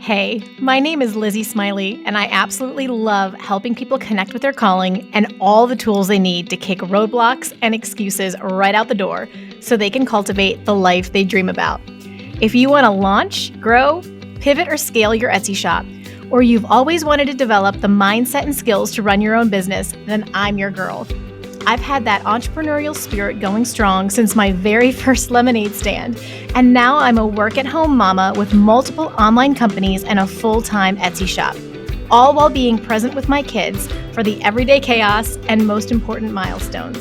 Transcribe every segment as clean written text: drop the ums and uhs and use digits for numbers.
Hey, my name is Lizzie Smiley, and I absolutely love helping people connect with their calling and all the tools they need to kick roadblocks and excuses right out the door so they can cultivate the life they dream about. If you want to launch, grow, pivot, or scale your Etsy shop, or you've always wanted to develop the mindset and skills to run your own business, then I'm your girl. I've had that entrepreneurial spirit going strong since my very first lemonade stand, and now I'm a work-at-home mama with multiple online companies and a full-time Etsy shop, all while being present with my kids for the everyday chaos and most important milestones.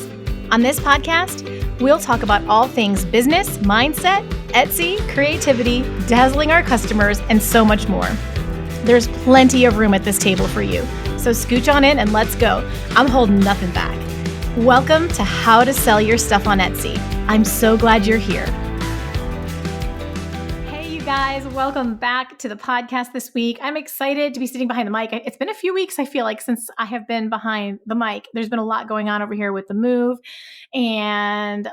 On this podcast, we'll talk about all things business, mindset, Etsy, creativity, dazzling our customers, and so much more. There's plenty of room at this table for you, so scooch on in and let's go. I'm holding nothing back. Welcome to How to Sell Your Stuff on Etsy. I'm so glad you're here. Hey, you guys, welcome back to the podcast this week. I'm excited to be sitting behind the mic. It's been a few weeks, I feel like, since I have been behind the mic. There's been a lot going on over here with the move. And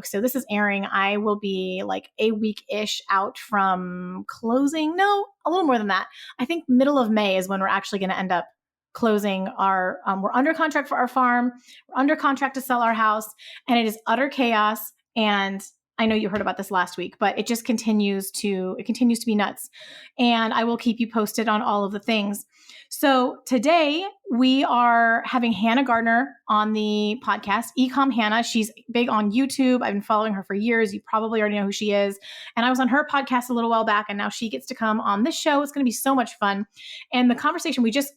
so this is airing. I will be like a week-ish out from closing. No, a little more than that. I think middle of May is when we're actually going to end up closing our, we're under contract for our farm, we're under contract to sell our house, and it is utter chaos. And I know you heard about this last week, but it just continues to be nuts. And I will keep you posted on all of the things. So today we are having Hannah Gardner on the podcast, Ecom Hannah. She's big on YouTube. I've been following her for years. You probably already know who she is. And I was on her podcast a little while back, and now she gets to come on this show. It's going to be so much fun. And the conversation, we just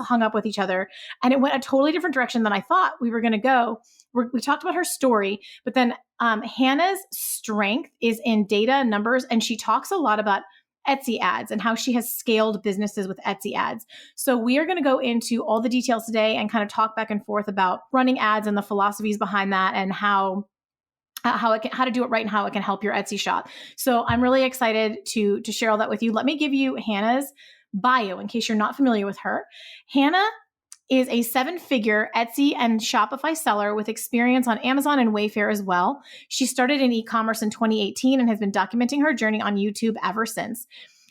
hung up with each other, and it went a totally different direction than I thought we were going to go. We talked about her story, but then Hannah's strength is in data and numbers, and she talks a lot about Etsy ads and how she has scaled businesses with Etsy ads. So we are going to go into all the details today and kind of talk back and forth about running ads and the philosophies behind that and how to do it right and how it can help your Etsy shop. So I'm really excited to share all that with you. Let me give you Hannah's bio in case you're not familiar with her. Hannah is a 7-figure Etsy and Shopify seller with experience on Amazon and Wayfair as well. She started in e-commerce in 2018 and has been documenting her journey on YouTube ever since.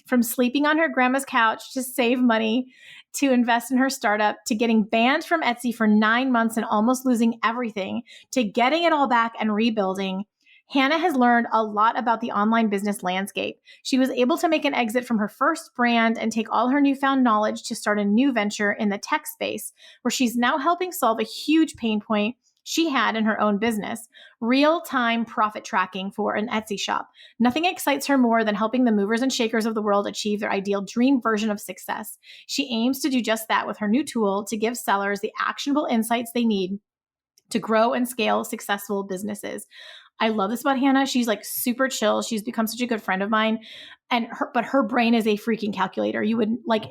From sleeping on her grandma's couch to save money, to invest in her startup, to getting banned from Etsy for 9 months and almost losing everything, to getting it all back and rebuilding, Hannah has learned a lot about the online business landscape. She was able to make an exit from her first brand and take all her newfound knowledge to start a new venture in the tech space, where she's now helping solve a huge pain point she had in her own business: real-time profit tracking for an Etsy shop. Nothing excites her more than helping the movers and shakers of the world achieve their ideal dream version of success. She aims to do just that with her new tool to give sellers the actionable insights they need to grow and scale successful businesses. I love this about Hannah. She's like super chill. She's become such a good friend of mine, but her brain is a freaking calculator. You would like,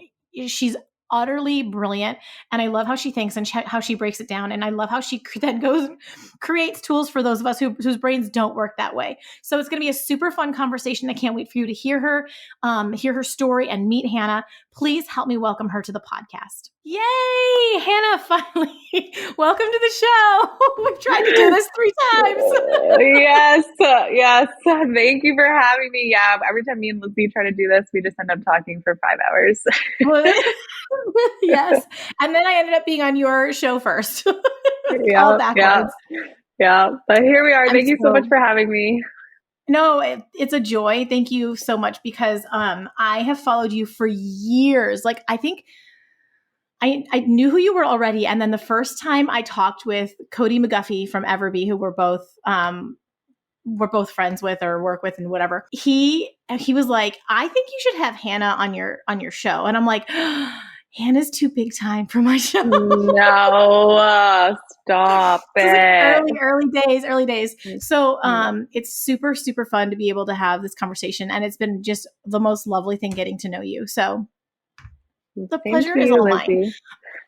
she's utterly brilliant. And I love how she thinks and how she breaks it down. And I love how she then goes and creates tools for those of us whose brains don't work that way. So it's going to be a super fun conversation. I can't wait for you to hear her story and meet Hannah. Please help me welcome her to the podcast. Yay, Hannah, finally. Welcome to the show. We've tried to do this 3 times. Yes. Thank you for having me. Yeah, every time me and Lizzie try to do this, we just end up talking for 5 hours. Yes. And then I ended up being on your show first. Yeah, backwards. Yeah. But here we are. Thank you so much for having me. No, it's a joy. Thank you so much, because I have followed you for years. Like, I think I knew who you were already. And then the first time I talked with Cody McGuffey from Everbee, who we're both friends with or work with and whatever, he was like, I think you should have Hannah on your show. And I'm like, Hannah's too big time for my show. No, stop it. Early days. So it's super, super fun to be able to have this conversation. And it's been just the most lovely thing getting to know you. So the pleasure is all mine.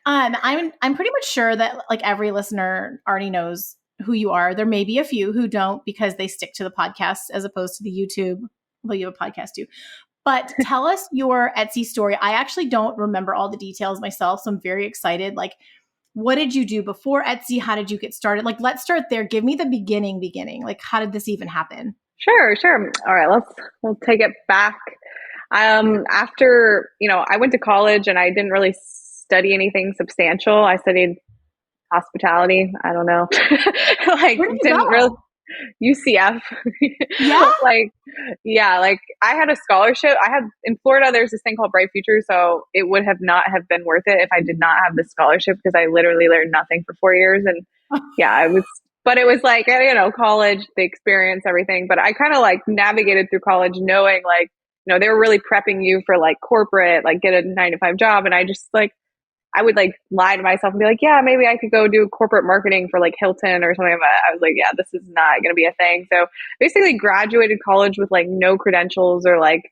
I'm pretty much sure that like every listener already knows who you are. There may be a few who don't, because they stick to the podcast as opposed to the YouTube. Well, you have a podcast too. But tell us your Etsy story. I actually don't remember all the details myself, so I'm very excited. Like, what did you do before Etsy? How did you get started? Like, let's start there. Give me the beginning. Like, how did this even happen? Sure. All right, we'll take it back. After, I went to college and I didn't really study anything substantial. I studied hospitality. I don't know. Like, Where did you didn't really, go? UCF. Yeah. Like, yeah, like I had a scholarship. I had in Florida, there's this thing called Bright Future. So it would have not have been worth it if I did not have the scholarship because I literally learned nothing for 4 years. And yeah, but it was like, college, the experience, everything. But I kind of like navigated through college knowing like, they were really prepping you for like corporate, like get a 9 to 5 job. And I just like, I would like lie to myself and be like, yeah, maybe I could go do corporate marketing for like Hilton or something. But I was like, yeah, this is not going to be a thing. So basically graduated college with like no credentials or like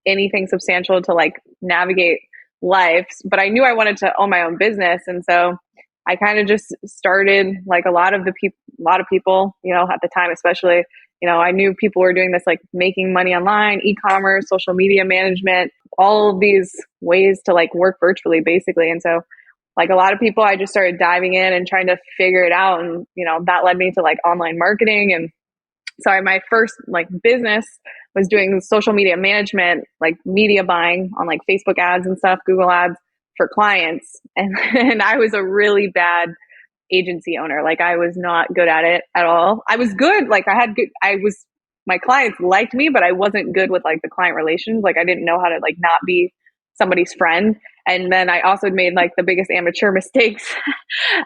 anything substantial to like navigate life. But I knew I wanted to own my own business. And so I kind of just started like a lot of people, at the time, especially, I knew people were doing this, like making money online, e-commerce, social media management, all of these ways to like work virtually basically. And so like a lot of people, I just started diving in and trying to figure it out. And, that led me to like online marketing. And so my first like business was doing social media management, like media buying on like Facebook ads and stuff, Google ads for clients. And I was a really bad agency owner. Like I was not good at it at all. I was good. Like my clients liked me, but I wasn't good with like the client relations. Like I didn't know how to like not be somebody's friend. And then I also made like the biggest amateur mistakes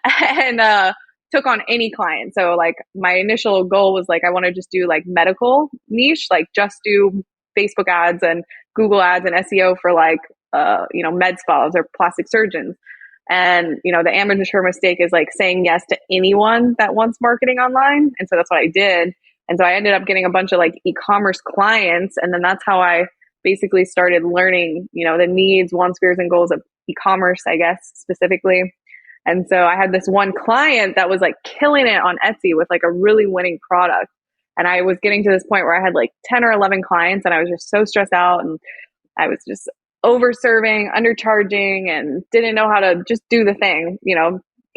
and took on any client. So like my initial goal was like I want to just do like medical niche, like just do Facebook ads and Google ads and SEO for like med spas or plastic surgeons. And, the amateur mistake is like saying yes to anyone that wants marketing online. And so that's what I did. And so I ended up getting a bunch of like e-commerce clients. And then that's how I basically started learning, the needs, wants, fears, and goals of e-commerce, I guess, specifically. And so I had this one client that was like killing it on Etsy with like a really winning product. And I was getting to this point where I had like 10 or 11 clients and I was just so stressed out and I was just over serving, undercharging, and didn't know how to just do the thing.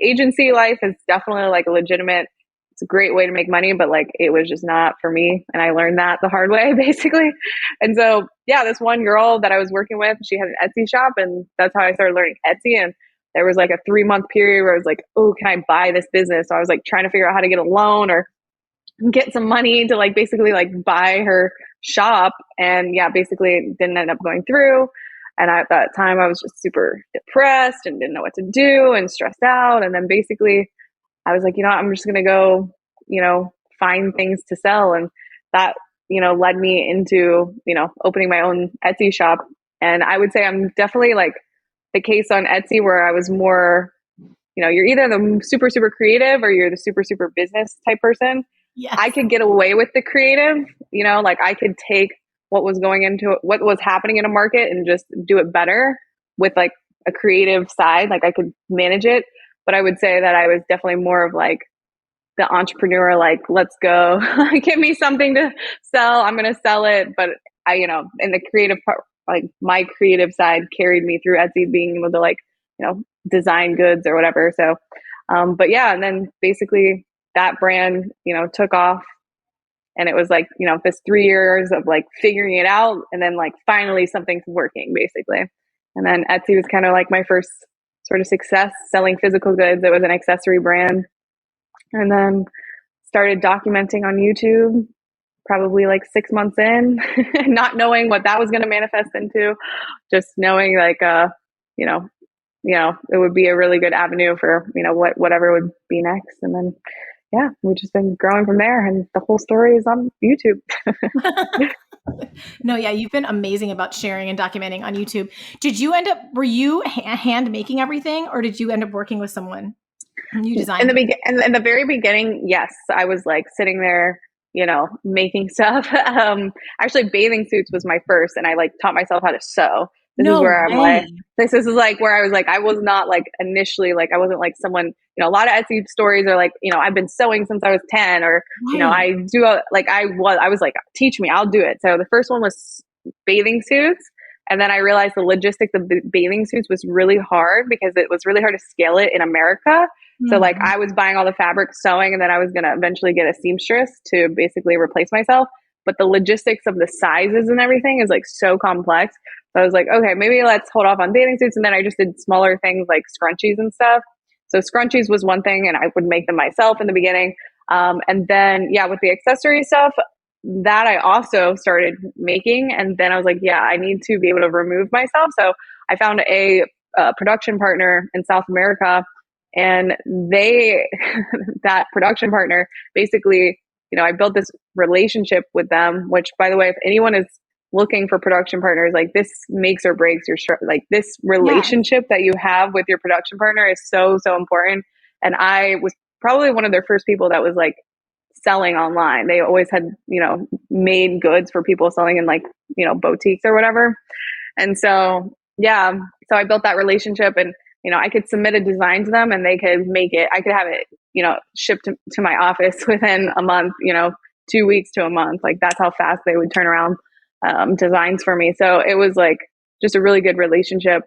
Agency life is definitely like a legitimate, it's a great way to make money, but like it was just not for me. And I learned that the hard way, basically. And so, yeah, this one girl that I was working with, she had an Etsy shop, and that's how I started learning Etsy. And there was like a 3-month period where I was like, oh, can I buy this business? So I was like trying to figure out how to get a loan or get some money to like basically like buy her shop. And yeah, basically it didn't end up going through. And at that time I was just super depressed and didn't know what to do and stressed out. And then basically I was like, I'm just going to go, find things to sell. And that, led me into, opening my own Etsy shop. And I would say I'm definitely like the case on Etsy where I was more, you're either the super, super creative or you're the super, super business type person. Yes. I could get away with the creative, like I could take what was happening in a market and just do it better with like a creative side. Like I could manage it. But I would say that I was definitely more of like the entrepreneur, like, let's go, give me something to sell. I'm going to sell it. But I, in the creative part, like my creative side carried me through Etsy being able to like, design goods or whatever. So, but yeah, and then basically that brand, took off. And it was like, this 3 years of like figuring it out. And then like finally something's working basically. And then Etsy was kind of like my first sort of success selling physical goods. It was an accessory brand. And then started documenting on YouTube probably like 6 months in, not knowing what that was going to manifest into, just knowing like, it would be a really good avenue for, whatever would be next. And then, yeah, we've just been growing from there, and the whole story is on YouTube. No, yeah, you've been amazing about sharing and documenting on YouTube. Were you hand making everything, or did you end up working with someone? You designed in the very beginning, yes, I was like sitting there, making stuff. Actually, bathing suits was my first, and I like taught myself how to sew. This is where I'm like, this is like where I was like, I was not like initially, like I wasn't like someone, a lot of Etsy stories are like, I've been sewing since I was 10 or, I do I was like, teach me, I'll do it. So the first one was bathing suits. And then I realized the logistics of bathing suits was really hard because it was really hard to scale it in America. Mm-hmm. So like I was buying all the fabric, sewing, and then I was going to eventually get a seamstress to basically replace myself. but the logistics of the sizes and everything is like so complex. So I was like, okay, maybe let's hold off on bathing suits. And then I just did smaller things like scrunchies and stuff. So scrunchies was one thing, and I would make them myself in the beginning. And then, yeah, with the accessory stuff, that I also started making. And then I was like, yeah, I need to be able to remove myself. So I found a production partner in South America, and that production partner basically, I built this relationship with them, which, by the way, if anyone is looking for production partners, like, this makes or breaks your like, this relationship that you have with your production partner is so, so important. And I was probably one of their first people that was like selling online. They always had, made goods for people selling in like, boutiques or whatever. And so, yeah, so I built that relationship, and, I could submit a design to them and they could make it. I could have it, shipped to my office within a month, 2 weeks to a month. Like, that's how fast they would turn around designs for me. So it was like just a really good relationship.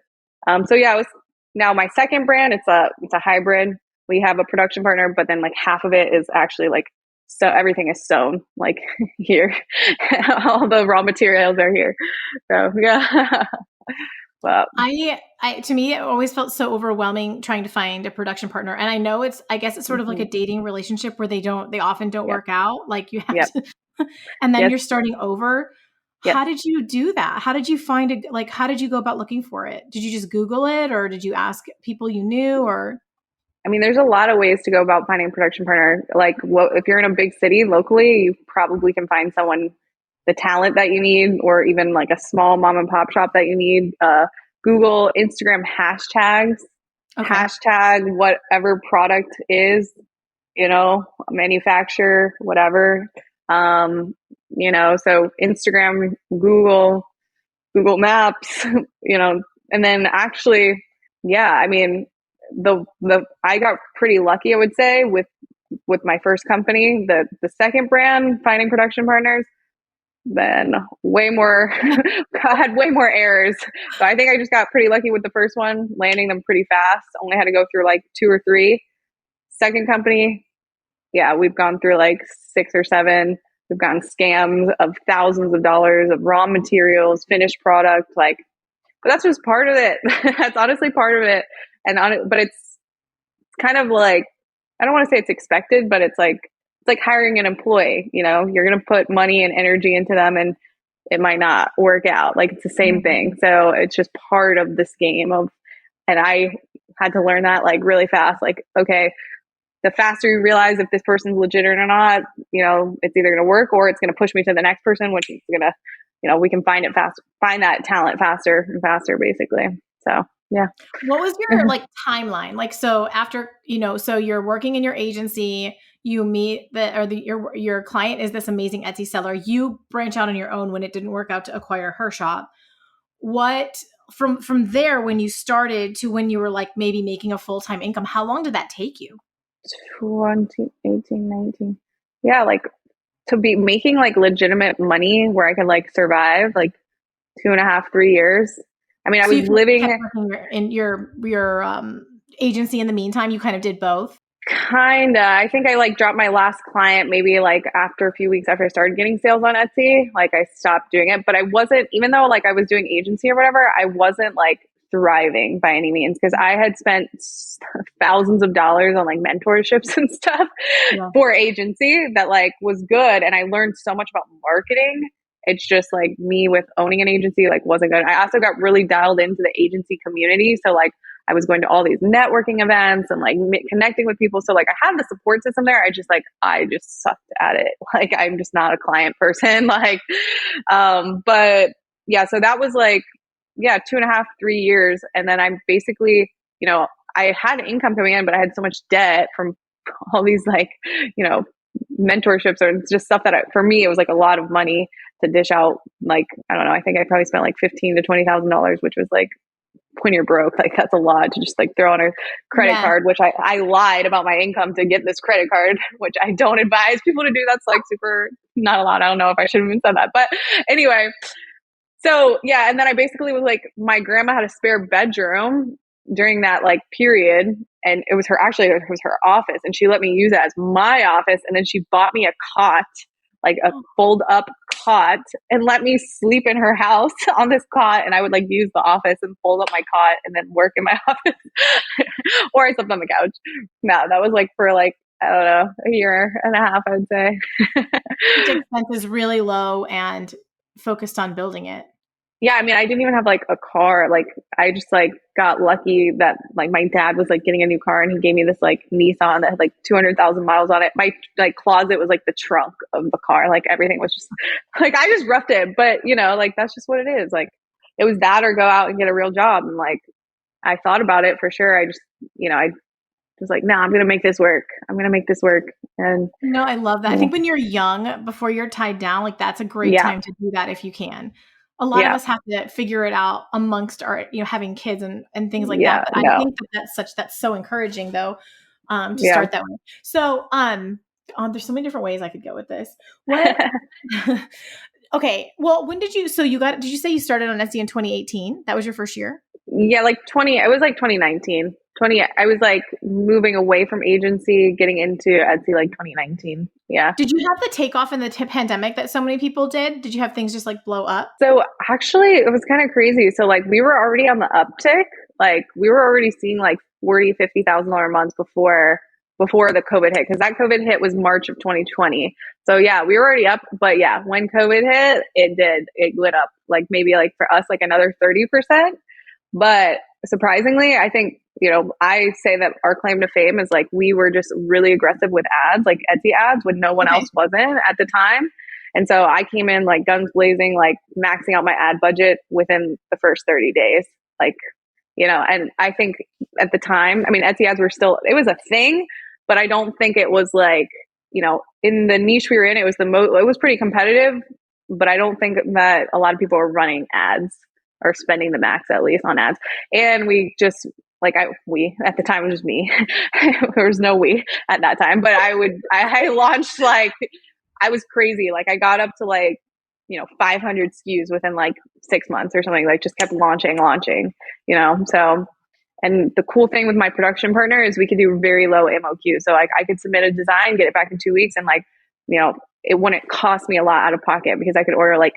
So yeah, it was now my second brand. It's a hybrid. We have a production partner, but then like half of it is actually like, so everything is sewn like here. All the raw materials are here. So yeah. Well, to me, it always felt so overwhelming trying to find a production partner. And I guess it's sort of like a dating relationship where they often don't work out. Like, you have to, and then you're starting over. How did you do that? How did you find how did you go about looking for it? Did you just Google it, or did you ask people you knew, or? I mean, there's a lot of ways to go about finding a production partner. Like, if you're in a big city locally, you probably can find someone, the talent that you need, or even like a small mom and pop shop that you need. Google, Instagram hashtags, hashtag whatever product is, manufacturer, whatever. So Instagram, Google Maps, and then actually, yeah, I mean, I got pretty lucky, I would say, with my first company. The second brand, finding production partners, then way more, I had way more errors. So I think I just got pretty lucky with the first one, landing them pretty fast. Only had to go through like 2 or 3. Second company, yeah, we've gone through like 6 or 7. We've gotten scams of thousands of dollars of raw materials, finished product, but that's just part of it. That's honestly part of it. But it's kind of like, I don't want to say it's expected, but it's like hiring an employee. You're going to put money and energy into them, and it might not work out. Like, it's the same thing. So it's just part of this game and I had to learn that like really fast. Like, okay, the faster you realize if this person's legit or not, it's either going to work or it's going to push me to the next person, which is going to, we can find that talent faster and faster, basically. So, yeah. What was your timeline? Like, so after, so you're working in your agency, you meet your client is this amazing Etsy seller. You branch out on your own when it didn't work out to acquire her shop. What from there, when you started to when you were like maybe making a full-time income, how long did that take you? 18, 19. Yeah, like, to be making like legitimate money where I could like survive, like 2.5, 3 years. I mean, I was living in your agency in the meantime. You kind of did both. Kinda. I think I like dropped my last client maybe like after a few weeks after I started getting sales on Etsy. Like, I stopped doing it, but I wasn't, even though like I was doing agency or whatever, I wasn't like thriving by any means, because I had spent thousands of dollars on like mentorships and stuff for agency that like was good. And I learned so much about marketing. It's just like me with owning an agency, like, wasn't good. I also got really dialed into the agency community. So like, I was going to all these networking events and like connecting with people. So like, I had the support system there. I just sucked at it. Like, I'm just not a client person. Like, but yeah, so that was like, 2.5, 3 years. And then I'm basically, I had income coming in, but I had so much debt from all these like, mentorships or just stuff that for me, it was like a lot of money to dish out. Like, I don't know, I think I probably spent like $15,000 to $20,000, which was like, when you're broke, like, that's a lot to just like throw on a credit card, which I lied about my income to get this credit card, which I don't advise people to do. That's like super not a lot. I don't know if I should have even said that, but anyway. So yeah. And then I basically was like, my grandma had a spare bedroom during that like period. And it was her office, and she let me use it as my office. And then she bought me a cot like a fold up cot and let me sleep in her house on this cot. And I would like use the office and fold up my cot and then work in my office. Or I slept on the couch. No, that was like for like, I don't know, a year and a half, I would say. Expense is really low and focused on building it. Yeah, I mean, I didn't even have like a car. Like, I just like got lucky that like my dad was like getting a new car and he gave me this like Nissan that had like 200,000 miles on it. My like closet was like the trunk of the car. Like everything was just like, I just roughed it. But you know, like that's just what it is. Like it was that or go out and get a real job. And like, I thought about it for sure. I just, you know, I was like, no, I'm going to make this work. I'm going to make this work. And no, I love that. Yeah. I think when you're young, before you're tied down, like that's a great Yeah. time to do that if you can. A lot of us have to figure it out amongst our, you know, having kids and things like that. But I think that's so encouraging though, to start that way. So, there's so many different ways I could go with this. What? Okay. Well, when did you say you started on Etsy in 2018? That was your first year? Yeah, like it was like 2019. I was like moving away from agency, getting into Etsy like 2019. Yeah. Did you have the takeoff in the pandemic that so many people did? Did you have things just like blow up? So actually it was kind of crazy. So like we were already on the uptick. Like we were already seeing like $40,000, $50,000 months before the COVID hit. Cause that COVID hit was March of 2020. So yeah, we were already up, but yeah, when COVID hit, it lit up like maybe like for us, like another 30%. But surprisingly, I think, you know, I say that our claim to fame is like we were just really aggressive with ads, like Etsy ads when no one else wasn't at the time. And so I came in like guns blazing, like maxing out my ad budget within the first 30 days. Like, you know, and I think at the time, I mean, Etsy ads were still, it was a thing, but I don't think it was like, you know, in the niche we were in, it was it was pretty competitive, but I don't think that a lot of people were running ads or spending the max at least on ads. And we just like, at the time it was just me. There was no we at that time, but I launched like, I was crazy. Like I got up to like, you know, 500 SKUs within like 6 months or something, like just kept launching, you know? So, and the cool thing with my production partner is we could do very low MOQ. So like I could submit a design, get it back in 2 weeks. And like, you know, it wouldn't cost me a lot out of pocket because I could order like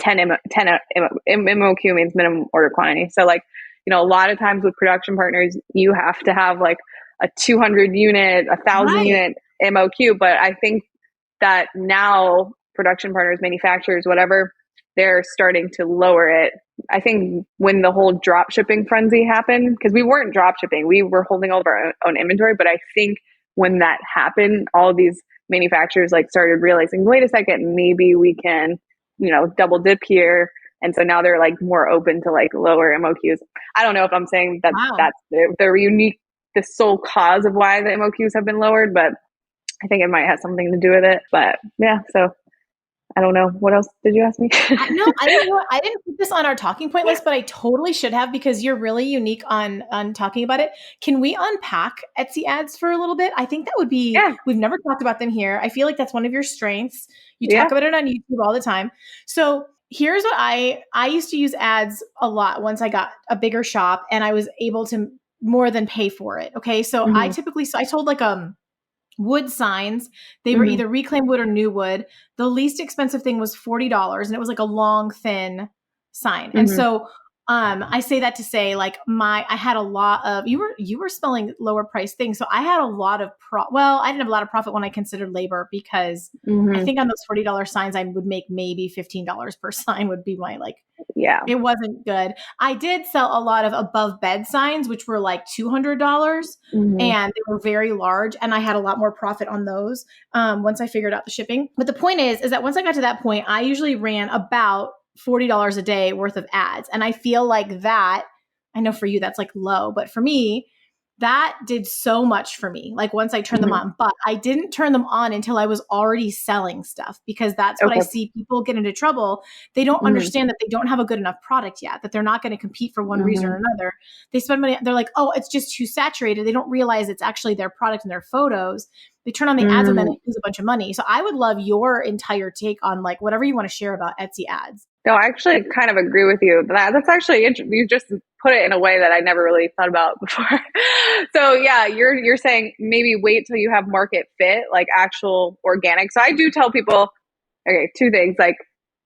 10 MOQ means minimum order quantity. So like, you know, a lot of times with production partners, you have to have like a 200 unit, 1,000 unit MOQ. But I think that now production partners, manufacturers, whatever, they're starting to lower it. I think when the whole drop shipping frenzy happened, because we weren't drop shipping, we were holding all of our own inventory. But I think when that happened, all of these manufacturers like started realizing, wait a second, maybe we can, you know, double dip here. And so now they're like more open to like lower MOQs. I don't know if I'm saying that that's the unique, the sole cause of why the MOQs have been lowered, but I think it might have something to do with it. But yeah, so I don't know. What else did you ask me? I didn't put this on our talking point list, but I totally should have because you're really unique on talking about it. Can we unpack Etsy ads for a little bit? I think that would be, we've never talked about them here. I feel like that's one of your strengths. You talk about it on YouTube all the time. So here's what I used to use ads a lot once I got a bigger shop and I was able to more than pay for it. Okay. So I sold like, wood signs. They were either reclaimed wood or new wood. The least expensive thing was $40 and it was like a long, thin sign. And so I say that to say like I had a lot of, you were selling lower price things. So I had a lot of I didn't have a lot of profit when I considered labor because I think on those $40 signs, I would make maybe $15 per sign would be my it wasn't good. I did sell a lot of above bed signs, which were like $200 and they were very large. And I had a lot more profit on those once I figured out the shipping. But the point is that once I got to that point, I usually ran about $40 a day worth of ads. And I feel like that, I know for you, that's like low, but for me, that did so much for me. Like once I turned them on, but I didn't turn them on until I was already selling stuff because that's what I see people get into trouble. They don't understand that they don't have a good enough product yet, that they're not going to compete for one reason or another. They spend money. They're like, oh, it's just too saturated. They don't realize it's actually their product and their photos. They turn on the ads and then they lose a bunch of money. So I would love your entire take on like whatever you want to share about Etsy ads. No, I actually kind of agree with you. That's actually, you just put it in a way that I never really thought about before. So yeah, you're saying maybe wait till you have market fit, like actual organic. So I do tell people, okay, two things. Like,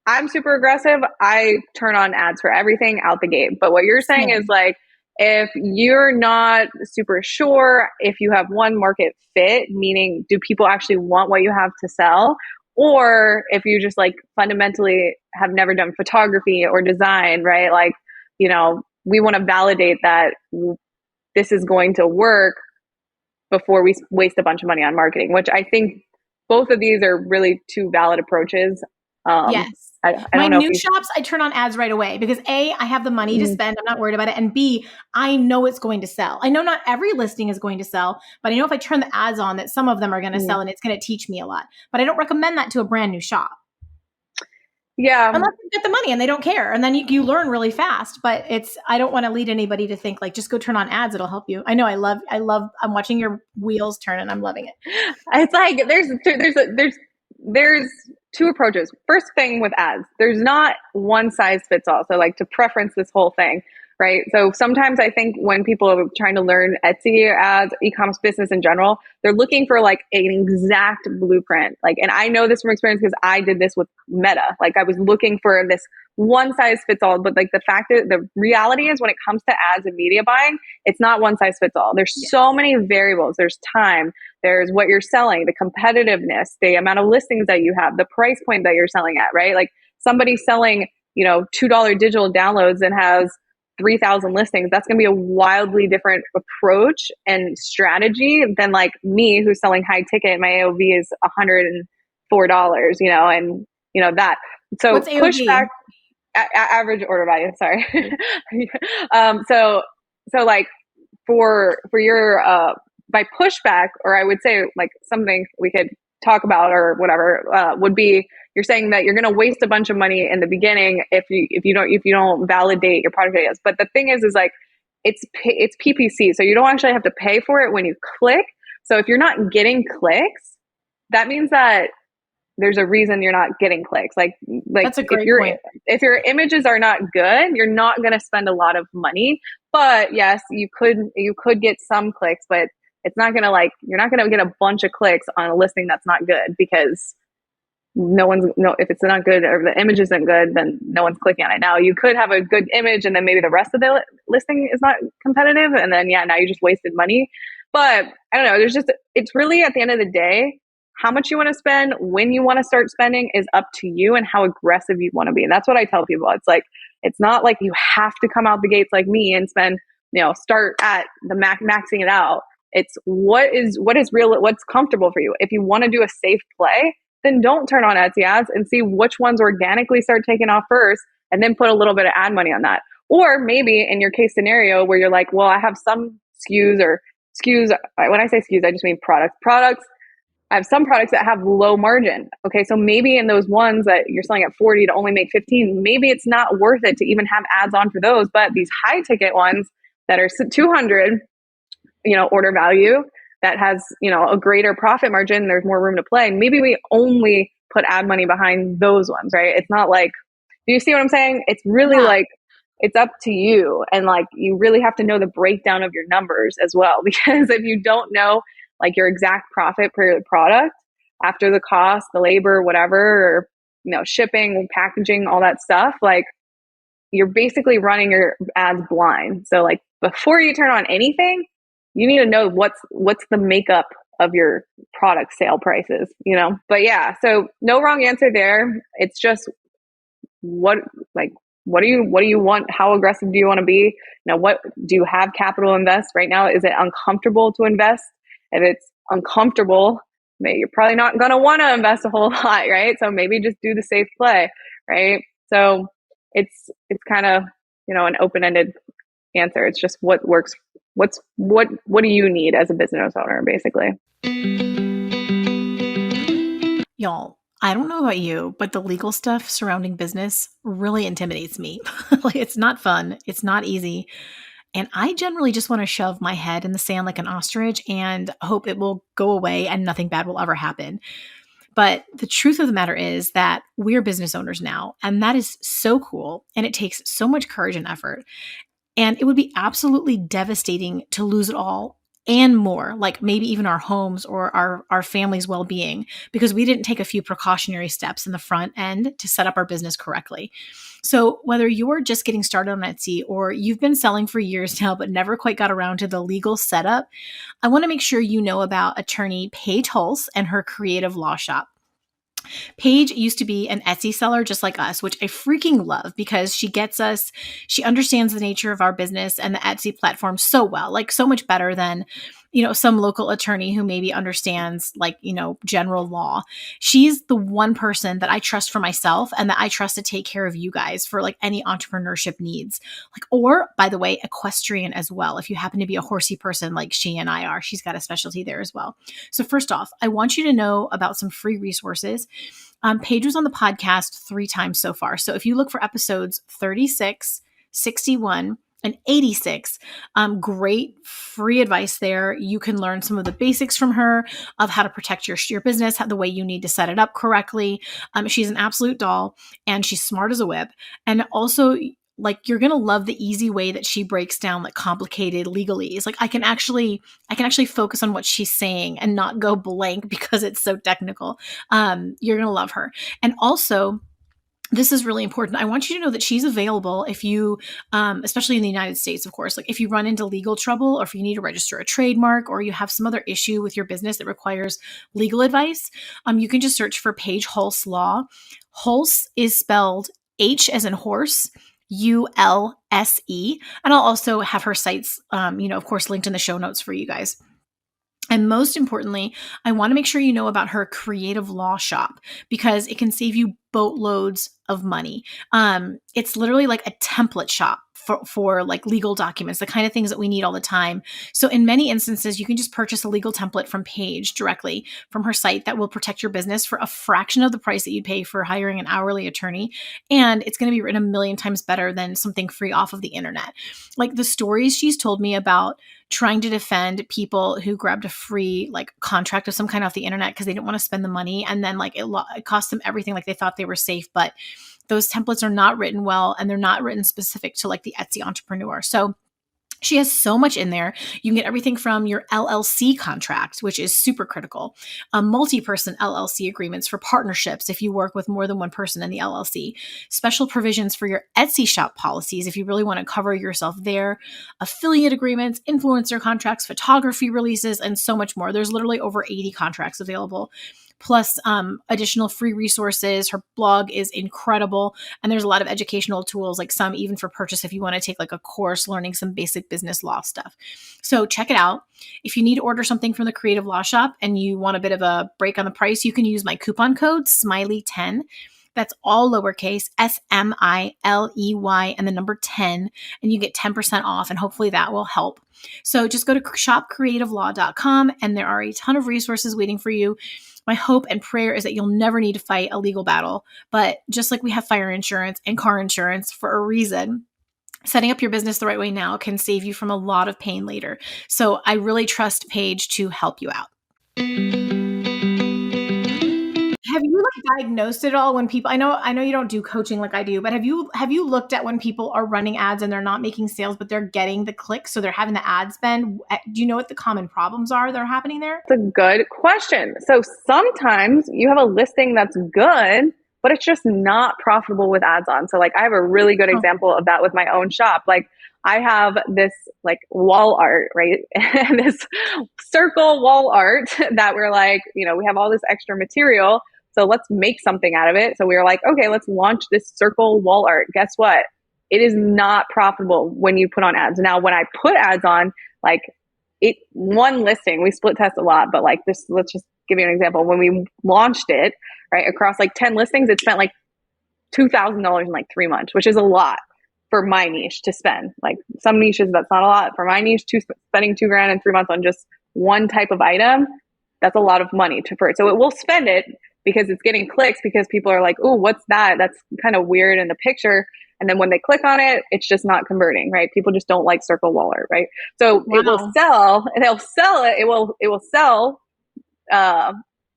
I'm super aggressive. I turn on ads for everything out the gate. But what you're saying is Same. like, if you're not super sure if you have one market fit, meaning do people actually want what you have to sell? Or if you just like fundamentally have never done photography or design, right? Like, we want to validate that this is going to work before we waste a bunch of money on marketing, which I think both of these are really two valid approaches. Um, Yes. I My don't know if new you, shops, I turn on ads right away because A, I have the money to mm, spend. I'm not worried about it. And B, I know it's going to sell. I know not every listing is going to sell, but I know if I turn the ads on that some of them are going to mm, sell and it's going to teach me a lot. But I don't recommend that to a brand new shop yeah, unless you get the money and they don't care. And then you learn really fast. But I don't want to lead anybody to think like, just go turn on ads. It'll help you. I know I'm watching your wheels turn and I'm loving it. it's like there's two approaches. First thing with ads, there's not one size fits all. So like to preference this whole thing, right? So sometimes I think when people are trying to learn Etsy ads, e-commerce business in general, they're looking for like an exact blueprint. Like, and I know this from experience because I did this with Meta. Like I was looking for this one size fits all, but like the reality is when it comes to ads and media buying, it's not one size fits all. There's so many variables. There's time, there's what you're selling, the competitiveness, the amount of listings that you have, the price point that you're selling at, right? Like somebody selling, $2 digital downloads and has 3,000 listings, that's going to be a wildly different approach and strategy than like me who's selling high ticket. My AOV is $104, and that. So What's pushback, AOV? average order value. Sorry. So like for your by pushback, or I would say like something we could talk about or whatever would be, you're saying that you're going to waste a bunch of money in the beginning if you don't validate your product ideas. But the thing is like it's PPC, so you don't actually have to pay for it when you click. So if you're not getting clicks, that means that there's a reason you're not getting clicks. Like That's a if great point. if your images are not good, you're not going to spend a lot of money. But yes, you could get some clicks, but it's not going to you're not going to get a bunch of clicks on a listing that's not good because if it's not good or the image isn't good, then no one's clicking on it. Now you could have a good image and then maybe the rest of the listing is not competitive. And then, now you just wasted money. But I don't know. It's really at the end of the day, how much you want to spend, when you want to start spending is up to you and how aggressive you want to be. And that's what I tell people. It's like, it's not like you have to come out the gates like me and spend, start at the maxing it out. It's what is real, what's comfortable for you. If you want to do a safe play, then don't turn on Etsy ads and see which ones organically start taking off first and then put a little bit of ad money on that. Or maybe in your case scenario where you're like, well, I have some SKUs. When I say SKUs, I just mean products. I have some products that have low margin. Okay, so maybe in those ones that you're selling at 40 to only make 15, maybe it's not worth it to even have ads on for those. But these high ticket ones that are 200, order value that has, a greater profit margin, there's more room to play. Maybe we only put ad money behind those ones, right? It's not like, do you see what I'm saying? It's really like, it's up to you. And like, you really have to know the breakdown of your numbers as well. Because if you don't know like your exact profit per product after the cost, the labor, whatever, or, shipping, packaging, all that stuff, like you're basically running your ads blind. So like before you turn on anything, you need to know what's the makeup of your product sale prices, But yeah, so no wrong answer there. It's just what do you want? How aggressive do you want to be? What do you have capital invest right now? Is it uncomfortable to invest? If it's uncomfortable, maybe you're probably not going to want to invest a whole lot, right? So maybe just do the safe play, right? So it's kind of, an open-ended answer. It's just what works. What do you need as a business owner, basically? Y'all, I don't know about you, but the legal stuff surrounding business really intimidates me. Like, it's not fun. It's not easy. And I generally just want to shove my head in the sand like an ostrich and hope it will go away and nothing bad will ever happen. But the truth of the matter is that we're business owners now, and that is so cool. And it takes so much courage and effort. And it would be absolutely devastating to lose it all and more, like maybe even our homes or our family's well-being, because we didn't take a few precautionary steps in the front end to set up our business correctly. So whether you're just getting started on Etsy or you've been selling for years now but never quite got around to the legal setup, I want to make sure you know about attorney Paytuls and her creative law shop. Paige used to be an Etsy seller just like us, which I freaking love because she gets us, she understands the nature of our business and the Etsy platform so well, like so much better than, some local attorney who maybe understands like, general law. She's the one person that I trust for myself and that I trust to take care of you guys for like any entrepreneurship needs. Or by the way, equestrian as well. If you happen to be a horsey person like she and I are, she's got a specialty there as well. So first off, I want you to know about some free resources. Paige was on the podcast 3 times so far. So if you look for episodes 36, 61, and 86, great free advice there. You can learn some of the basics from her of how to protect your business, the way you need to set it up correctly. She's an absolute doll and she's smart as a whip. And also, like, you're going to love the easy way that she breaks down like complicated legalese. Like I can actually focus on what she's saying and not go blank because it's so technical. You're going to love her. And also, this is really important. I want you to know that she's available if you, especially in the United States, of course, like if you run into legal trouble or if you need to register a trademark or you have some other issue with your business that requires legal advice, you can just search for Paige Hulse Law. Hulse is spelled H as in horse, ULSE. And I'll also have her sites, of course, linked in the show notes for you guys. And most importantly, I want to make sure you know about her creative law shop because it can save you boatloads of money. It's literally like a template shop for like legal documents, the kind of things that we need all the time. So in many instances, you can just purchase a legal template from Paige directly from her site that will protect your business for a fraction of the price that you'd pay for hiring an hourly attorney. And it's going to be written a million times better than something free off of the internet. Like the stories she's told me about trying to defend people who grabbed a free like contract of some kind off the internet because they didn't want to spend the money. And then like it cost them everything, like they thought they were safe, but those templates are not written well and they're not written specific to like the Etsy entrepreneur. So she has so much in there. You can get everything from your LLC contract, which is super critical, multi-person LLC agreements for partnerships if you work with more than one person in the LLC, special provisions for your Etsy shop policies if you really want to cover yourself there, affiliate agreements, influencer contracts, photography releases, and so much more. There's literally over 80 contracts available. Plus additional free resources. Her blog is incredible. And there's a lot of educational tools, like some even for purchase if you want to take like a course learning some basic business law stuff. So check it out. If you need to order something from the Creative Law Shop and you want a bit of a break on the price, you can use my coupon code SMILEY10. That's all lowercase, SMILEY and the number 10, and you get 10% off, and hopefully that will help. So just go to shopcreativelaw.com, and there are a ton of resources waiting for you. My hope and prayer is that you'll never need to fight a legal battle, but just like we have fire insurance and car insurance for a reason, setting up your business the right way now can save you from a lot of pain later. So I really trust Paige to help you out. Have you like diagnosed it all when people, I know you don't do coaching like I do, but have you looked at when people are running ads and they're not making sales, but they're getting the clicks, so they're having the ad spend? Do you know what the common problems are that are happening there? It's a good question. So sometimes you have a listing that's good, but it's just not profitable with ads on. So like I have a really good example of that with my own shop. Like I have this like wall art, right? And this circle wall art that we're like, we have all this extra material. So let's make something out of it. So we were like, okay, let's launch this circle wall art. Guess what? It is not profitable when you put on ads. Now, when I put ads on, like one listing, we split test a lot, but like this, let's just give you an example. When we launched it, right, across like 10 listings, it spent like $2,000 in like 3 months, which is a lot for my niche to spend. Like some niches, that's not a lot. For my niche, spending $2,000 in 3 months on just one type of item, that's a lot of money for it. So it will spend it because it's getting clicks because people are like, oh, what's that? That's kind of weird in the picture. And then when they click on it, it's just not converting, right? People just don't like circle wall art, right? So It will sell, and they'll sell it. It will sell.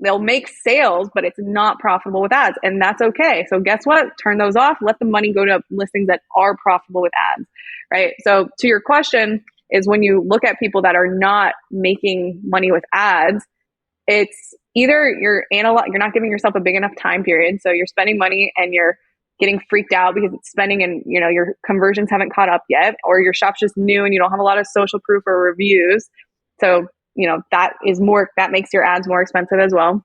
They'll make sales, but it's not profitable with ads. And that's okay. So guess what? Turn those off. Let the money go to listings that are profitable with ads, right? So to your question, is when you look at people that are not making money with ads, it's either you're not giving yourself a big enough time period. So you're spending money and you're getting freaked out because it's spending and your conversions haven't caught up yet, or your shop's just new and you don't have a lot of social proof or reviews. So, that makes your ads more expensive as well.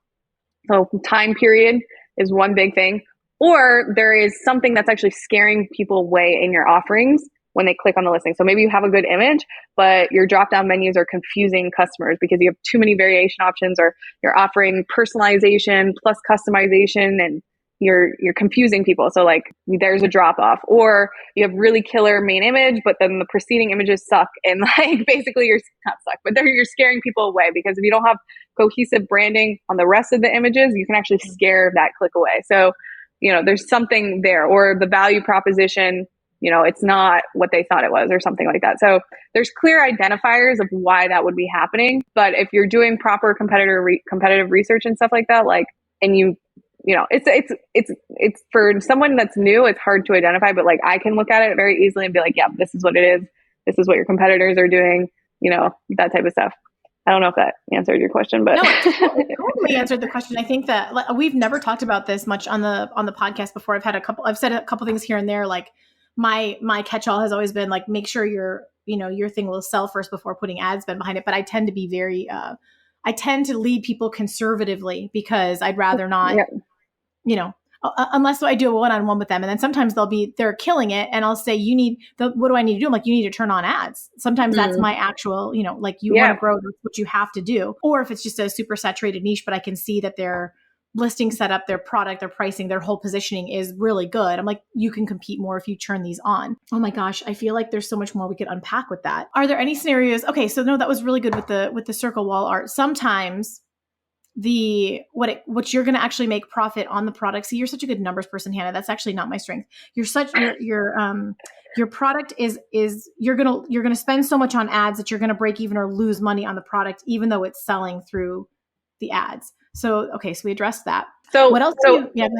So time period is one big thing. Or there is something that's actually scaring people away in your offerings when they click on the listing. So maybe you have a good image, but your drop-down menus are confusing customers because you have too many variation options, or you're offering personalization plus customization, and you're confusing people. So like there's a drop off, or you have really killer main image, but then the preceding images suck. And like basically you're not suck, but you're scaring people away, because if you don't have cohesive branding on the rest of the images, you can actually scare that click away. So, there's something there, or the value proposition, it's not what they thought it was, or something like that. So there's clear identifiers of why that would be happening. But if you're doing proper competitive research and stuff like that, and it's for someone that's new, it's hard to identify, but like I can look at it very easily and be like, yeah, this is what it is. This is what your competitors are doing, that type of stuff. I don't know if that answered your question, but no, it totally answered the question. I think that we've never talked about this much on the podcast before. I've said a couple things here and there. Like my catch-all has always been like, make sure your thing will sell first before putting ad spend behind it. But I tend to be very, I tend to lead people conservatively, because I'd rather not, unless I do a one-on-one with them. And then sometimes they're killing it. And I'll say, what do I need to do? I'm like, you need to turn on ads. Sometimes that's my actual, want to grow, that's what you have to do. Or if it's just a super saturated niche, but I can see that their listing setup, their product, their pricing, their whole positioning is really good. I'm like, you can compete more if you turn these on. Oh my gosh. I feel like there's so much more we could unpack with that. Are there any scenarios? Okay. So no, that was really good with the circle wall art. Sometimes what you're going to actually make profit on the product. See, you're such a good numbers person, Hannah. That's actually not my strength. Your product is you're going to spend so much on ads that you're going to break even or lose money on the product, even though it's selling through the ads. So, okay. So we addressed that. So what else?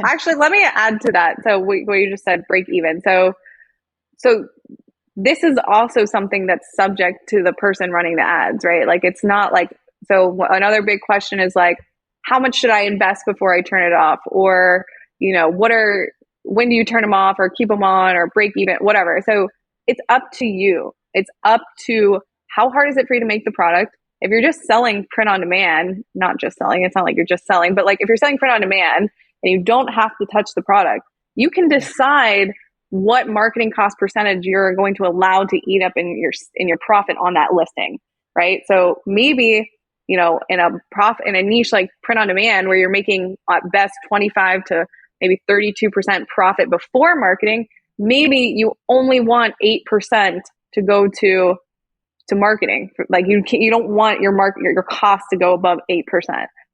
Actually, let me add to that. So what you just said, break even. So this is also something that's subject to the person running the ads, right? Like it's not like, so another big question is like, how much should I invest before I turn it off? Or, when do you turn them off or keep them on or break even, whatever. So it's up to you. It's up to how hard is it for you to make the product? If you're just selling print on demand, not just selling, it's not like you're just selling, but like if you're selling print on demand and you don't have to touch the product, you can decide what marketing cost percentage you're going to allow to eat up in your profit on that listing, right? So maybe, in a niche like print on demand where you're making at best 25 to maybe 32% profit before marketing, maybe you only want 8% to go to marketing. Like you don't want your cost to go above 8%,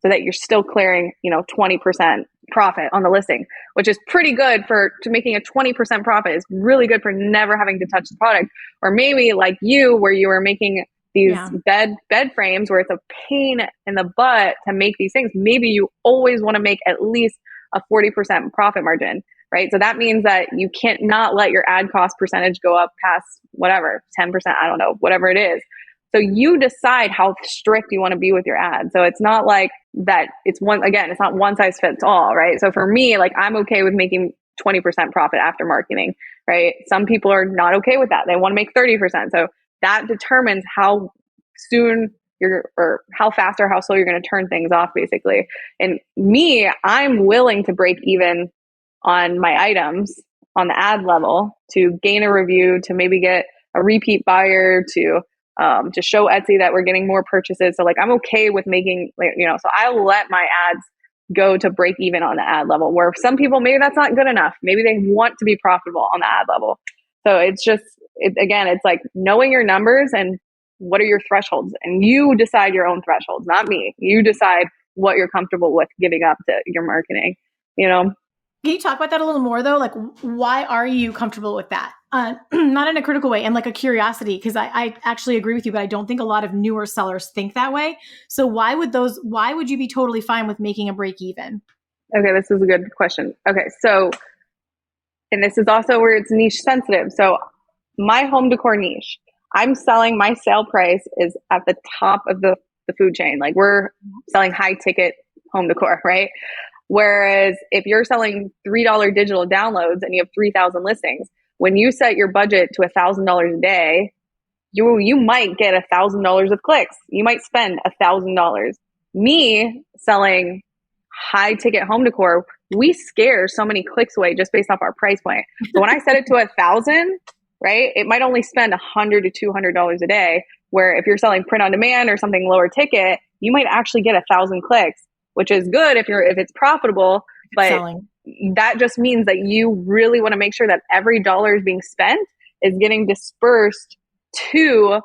so that you're still clearing, 20% profit on the listing, which is pretty good to making a 20% profit is really good for never having to touch the product. Or maybe like you, where you were making these bed frames where it's a pain in the butt to make these things. Maybe you always want to make at least a 40% profit margin, right? So that means that you can't not let your ad cost percentage go up past whatever, 10%, I don't know, whatever it is. So you decide how strict you want to be with your ad. So it's not like that it's not one size fits all, right? So for me, like I'm okay with making 20% profit after marketing, right? Some people are not okay with that. They want to make 30%. So that determines how soon or how fast or how slow you're going to turn things off, basically. And me, I'm willing to break even on my items on the ad level to gain a review, to maybe get a repeat buyer, to show Etsy that we're getting more purchases. So like, I'm okay with making, so I'll let my ads go to break even on the ad level, where some people, maybe that's not good enough. Maybe they want to be profitable on the ad level. So it's just, it's like knowing your numbers and what are your thresholds, and you decide your own thresholds, not me. You decide what you're comfortable with giving up to your marketing, Can you talk about that a little more though? Like, why are you comfortable with that? Not in a critical way, and like a curiosity, because I actually agree with you, but I don't think a lot of newer sellers think that way. So why would you be totally fine with making a break even? Okay, this is a good question. Okay, so, and this is also where it's niche sensitive. So my home decor niche, I'm selling, my sale price is at the top of the food chain. Like we're selling high ticket home decor, right? Whereas if you're selling $3 digital downloads and you have 3,000 listings, when you set your budget to $1,000 a day, you might get $1,000 of clicks. You might spend $1,000. Me selling high ticket home decor, we scare so many clicks away just based off our price point. So when I set it to 1,000, right, it might only spend $100 to $200 a day. Where if you're selling print on demand or something lower ticket, you might actually get 1,000 clicks, which is good if it's profitable. But selling. That just means that you really want to make sure that every dollar is being spent is getting dispersed to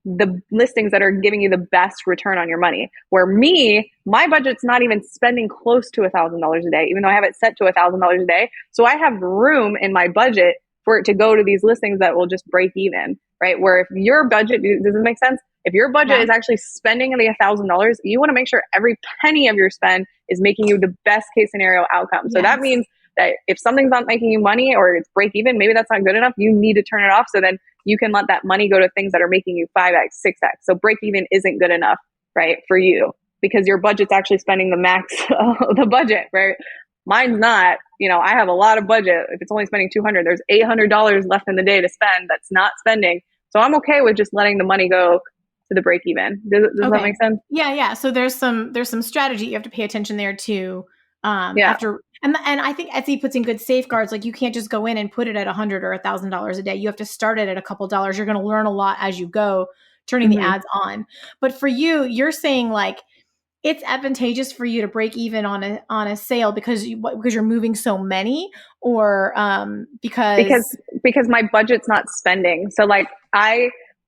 the listings that are giving you the best return on your money. Where my budget's not even spending close to $1,000 a day, even though I have it set to $1,000 a day. So I have room in my budget for it to go to these listings that will just break even, right? Where if your budget, does it make sense? If your budget is actually spending the $1,000, you want to make sure every penny of your spend is making you the best case scenario outcome. So that means that if something's not making you money or it's break even, maybe that's not good enough, you need to turn it off. So then you can let that money go to things that are making you 5x, 6x. So break even isn't good enough, right, for you because your budget's actually spending the max of the budget, right? Mine's not. I have a lot of budget. If it's only spending $200, there's $800 left in the day to spend that's not spending. So I'm okay with just letting the money go to the break even. Does that make sense? Yeah. So there's some strategy you have to pay attention there too. After and I think Etsy puts in good safeguards. Like you can't just go in and put it at $100 or $1,000 a day. You have to start it at a couple dollars. You're going to learn a lot as you go, turning the ads on. But for you, you're saying like it's advantageous for you to break even on a sale because you're moving so many, or because my budget's not spending. So like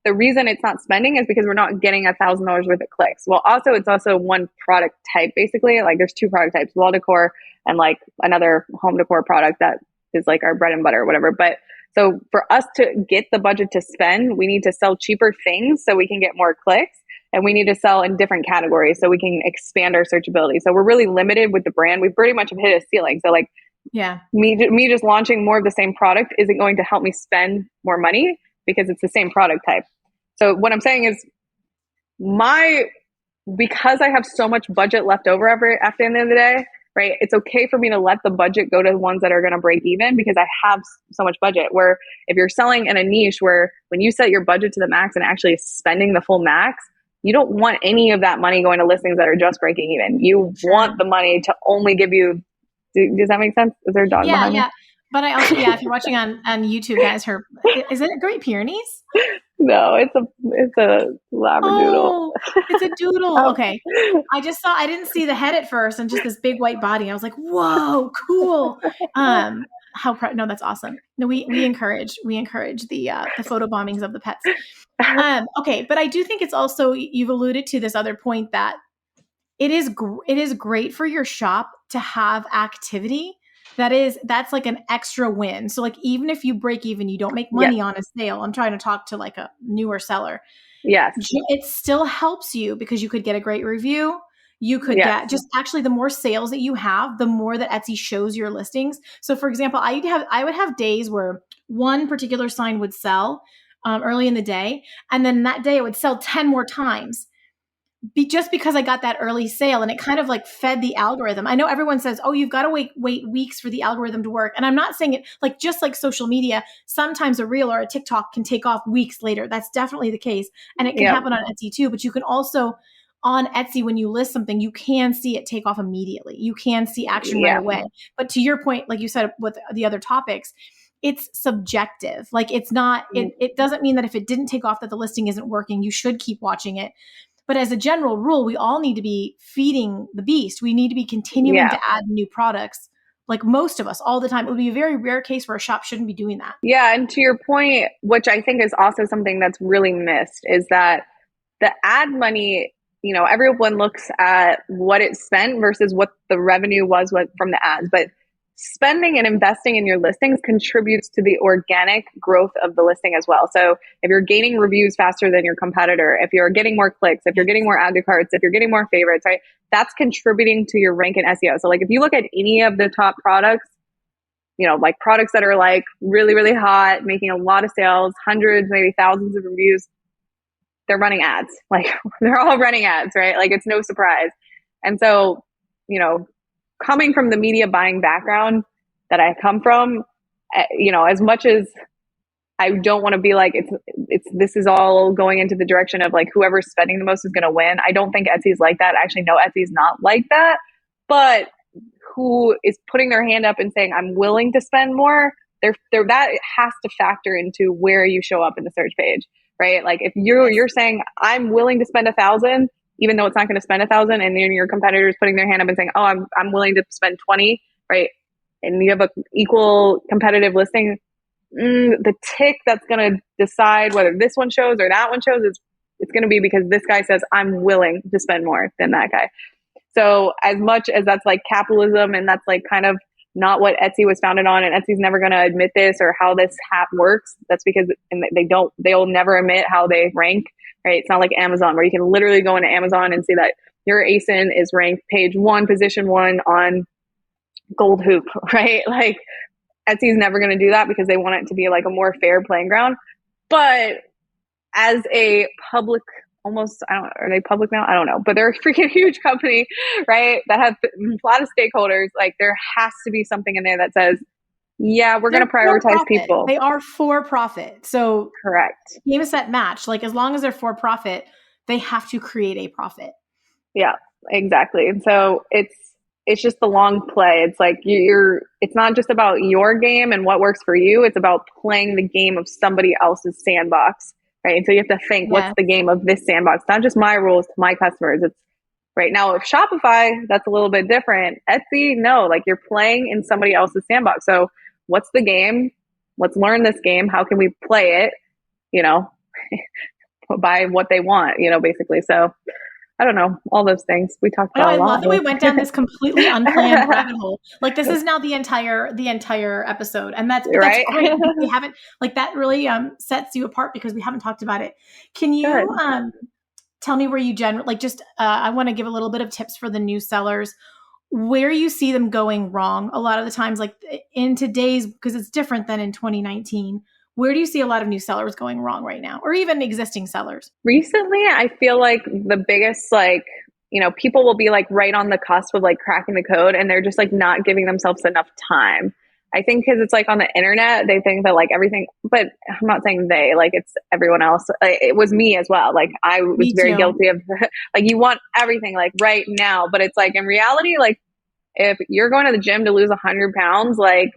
the reason it's not spending is because we're not getting $1,000 worth of clicks. Well, also it's also one product type basically. Like there's two product types, wall decor and like another home decor product that is like our bread and butter or whatever. But so for us to get the budget to spend, we need to sell cheaper things so we can get more clicks. And we need to sell in different categories so we can expand our searchability. So we're really limited with the brand. We pretty much have hit a ceiling. So like, me just launching more of the same product isn't going to help me spend more money because it's the same product type. So what I'm saying is because I have so much budget left over at the end of the day, right? It's okay for me to let the budget go to the ones that are going to break even because I have so much budget. Where if you're selling in a niche where when you set your budget to the max and actually spending the full max, you don't want any of that money going to listings that are just breaking even. You want the money to only give you. Does that make sense? Is there a dog behind me? But I also, if you're watching on YouTube, guys, is it a Great Pyrenees? No, it's a Labradoodle. Oh, it's a doodle. Okay. I didn't see the head at first and just this big white body. I was like, whoa, cool. No, that's awesome. No, we encourage the photo bombings of the pets. Okay. But I do think it's also, you've alluded to this other point that it is great for your shop to have activity. That's like an extra win. So like, even if you break even, you don't make money on a sale. I'm trying to talk to like a newer seller. Yes. It still helps you because you could get a great review. You could get just actually the more sales that you have, the more that Etsy shows your listings. So for example, I would have days where one particular sign would sell early in the day. And then that day it would sell 10 more times. Just because I got that early sale, and it kind of like fed the algorithm. I know everyone says, oh, you've got to wait weeks for the algorithm to work. And I'm not saying it like, just like social media, sometimes a reel or a TikTok can take off weeks later. That's definitely the case. And it can happen on Etsy too, but you can also on Etsy, when you list something, you can see it take off immediately. You can see action right away. But to your point, like you said, with the other topics, it's subjective. Like it's not, it doesn't mean that if it didn't take off that the listing isn't working, you should keep watching it. But as a general rule, we all need to be feeding the beast. We need to be continuing to add new products, like most of us all the time. It would be a very rare case where a shop shouldn't be doing that. Yeah. And to your point, which I think is also something that's really missed, is that the ad money, everyone looks at what it spent versus what the revenue was from the ads. But spending and investing in your listings contributes to the organic growth of the listing as well. So if you're gaining reviews faster than your competitor, if you're getting more clicks, if you're getting more add to carts, if you're getting more favorites, right, that's contributing to your rank in SEO. So like if you look at any of the top products, like products that are like really, really hot, making a lot of sales, hundreds, maybe thousands of reviews, they're running ads. Like they're all running ads, right? Like it's no surprise. And so, coming from the media buying background that I come from, as much as I don't want to be like, this is all going into the direction of like whoever's spending the most is going to win. I don't think Etsy's like that. Actually, no, Etsy's not like that. But who is putting their hand up and saying, I'm willing to spend more, that has to factor into where you show up in the search page, right? Like if you're saying, I'm willing to spend 1,000, even though it's not going to spend 1,000, and then your competitors putting their hand up and saying, oh, I'm willing to spend 20, right? And you have an equal competitive listing, the tick that's going to decide whether this one shows or that one shows it's going to be because this guy says, I'm willing to spend more than that guy. So as much as that's like capitalism and that's like kind of not what Etsy was founded on, and Etsy's never going to admit this or how this works, that's because they'll never admit how they rank, right? It's not like Amazon where you can literally go into Amazon and see that your ASIN is ranked page 1, position 1 on Gold Hoop, right? Like Etsy's never going to do that because they want it to be like a more fair playing ground. But as a public, are they public now? I don't know, but they're a freaking huge company, right? That have a lot of stakeholders. Like there has to be something in there that says, yeah, we're going to prioritize people. They are for profit. So correct. Game is set match. Like as long as they're for profit, they have to create a profit. Yeah, exactly. And so it's just the long play. It's like it's not just about your game and what works for you. It's about playing the game of somebody else's sandbox, right? And so you have to think, what's the game of this sandbox? Not just my rules to my customers. It's right now, if Shopify, that's a little bit different. Etsy, no, like you're playing in somebody else's sandbox. So what's the game? Let's learn this game. How can we play it, by what they want, basically. So I don't know, all those things we talked about. I love that we went down this completely unplanned rabbit hole. Like this is now the entire episode, and that's right. Great. We haven't like that really sets you apart because we haven't talked about it. Can you tell me where you generally I want to give a little bit of tips for the new sellers, where you see them going wrong a lot of the times, like in today's, because it's different than in 2019. Where do you see a lot of new sellers going wrong right now, or even existing sellers? Recently, I feel like the biggest, people will be like right on the cusp of like cracking the code, and they're just like not giving themselves enough time. I think because it's like on the internet, they think that like everything, but I'm not saying they, like it's everyone else. It was me as well. Like I was very guilty of like, you want everything like right now, but it's like in reality, like if you're going to the gym to lose 100 pounds, like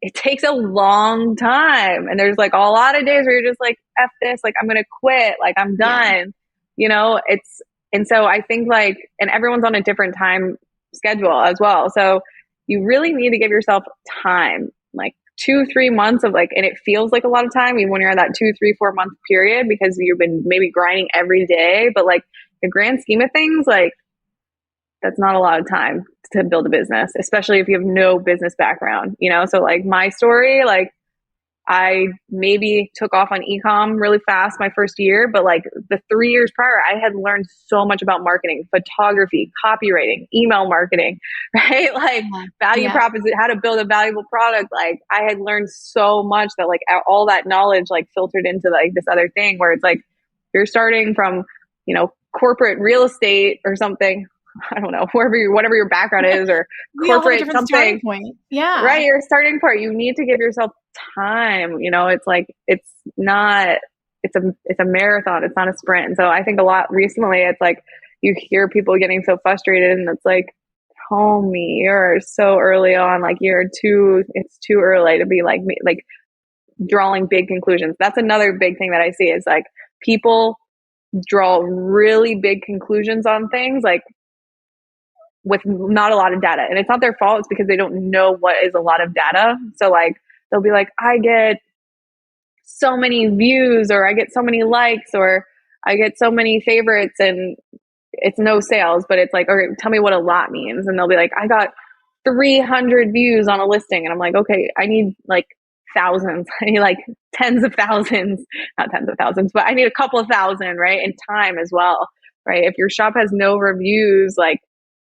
it takes a long time. And there's like a lot of days where you're just like, F this, like I'm going to quit, like I'm done, and so I think like, and everyone's on a different time schedule as well. So you really need to give yourself time, like 2-3 months of like, and it feels like a lot of time, even when you're in that 2-3-4 month period, because you've been maybe grinding every day, but like the grand scheme of things, like that's not a lot of time to build a business, especially if you have no business background, So like my story, like I maybe took off on e-com really fast my first year, but like the 3 years prior, I had learned so much about marketing, photography, copywriting, email marketing, right? Like value proposition, how to build a valuable product. Like I had learned so much that like all that knowledge like filtered into like this other thing where it's like, you're starting from, corporate real estate or something. I don't know, whatever your background is, or corporate something. Point. Yeah. Right. Your starting part. You need to give yourself time. It's like, it's a marathon. It's not a sprint. And so I think a lot recently, it's like you hear people getting so frustrated, and it's like, homie, you're so early on. Like it's too early to be like me, like drawing big conclusions. That's another big thing that I see is like people draw really big conclusions on things, like with not a lot of data. And it's not their fault. It's because they don't know what is a lot of data. So like, they'll be like, I get so many views, or I get so many likes, or I get so many favorites, and it's no sales. But it's like, okay, tell me what a lot means. And they'll be like, I got 300 views on a listing. And I'm like, okay, I need like thousands. I need like tens of thousands, not tens of thousands, but I need a couple of thousand, right? And time as well, right? If your shop has no reviews, like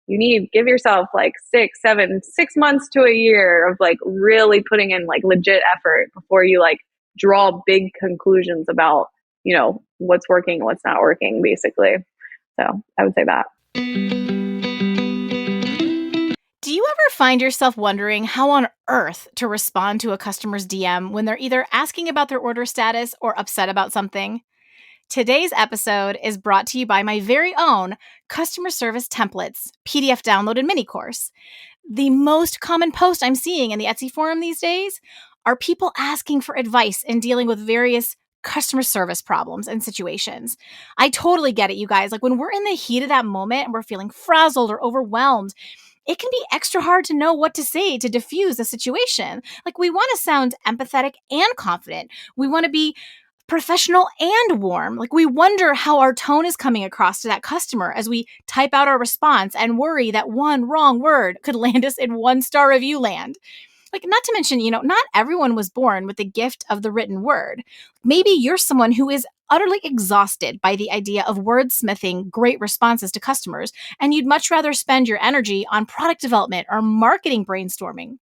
give yourself like 6 months to a year of like really putting in like legit effort before you like draw big conclusions about, what's working and what's not working, basically. So I would say that. Do you ever find yourself wondering how on earth to respond to a customer's DM when they're either asking about their order status or upset about something? Today's episode is brought to you by my very own Customer Service Templates PDF download and mini course. The most common post I'm seeing in the Etsy forum these days are people asking for advice in dealing with various customer service problems and situations. I totally get it, you guys. Like when we're in the heat of that moment and we're feeling frazzled or overwhelmed, it can be extra hard to know what to say to diffuse a situation. Like we want to sound empathetic and confident. We want to be professional and warm. Like we wonder how our tone is coming across to that customer as we type out our response and worry that one wrong word could land us in 1-star review land. Like, not to mention, not everyone was born with the gift of the written word. Maybe you're someone who is utterly exhausted by the idea of wordsmithing great responses to customers, and you'd much rather spend your energy on product development or marketing brainstorming.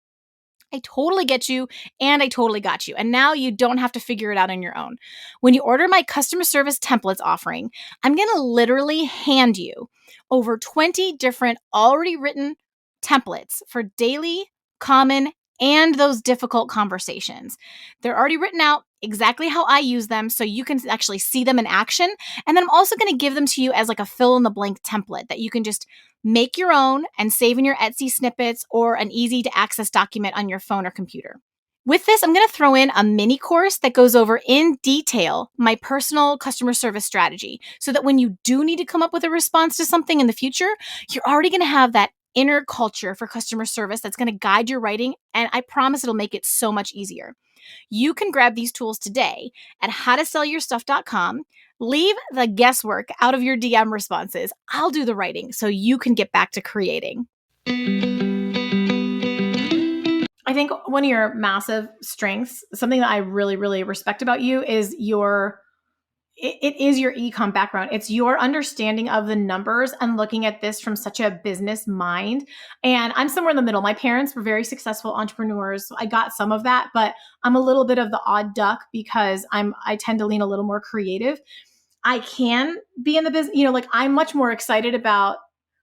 I totally get you, and I totally got you. And now you don't have to figure it out on your own. When you order my customer service templates offering, I'm going to literally hand you over 20 different already written templates for daily, common, and those difficult conversations. They're already written out exactly how I use them so you can actually see them in action. And then I'm also going to give them to you as like a fill in the blank template that you can just make your own and save in your Etsy snippets or an easy to access document on your phone or computer. With this, I'm going to throw in a mini course that goes over in detail my personal customer service strategy so that when you do need to come up with a response to something in the future, you're already going to have that inner culture for customer service that's going to guide your writing, and I promise it'll make it so much easier. You can grab these tools today at howtosellyourstuff.com. Leave the guesswork out of your DM responses. I'll do the writing so you can get back to creating. I think one of your massive strengths, something that I really, really respect about you is it is your ecom background. It's your understanding of the numbers and looking at this from such a business mind. And I'm somewhere in the middle. My parents were very successful entrepreneurs. So I got some of that, but I'm a little bit of the odd duck because I tend to lean a little more creative. I can be in the business, like I'm much more excited about,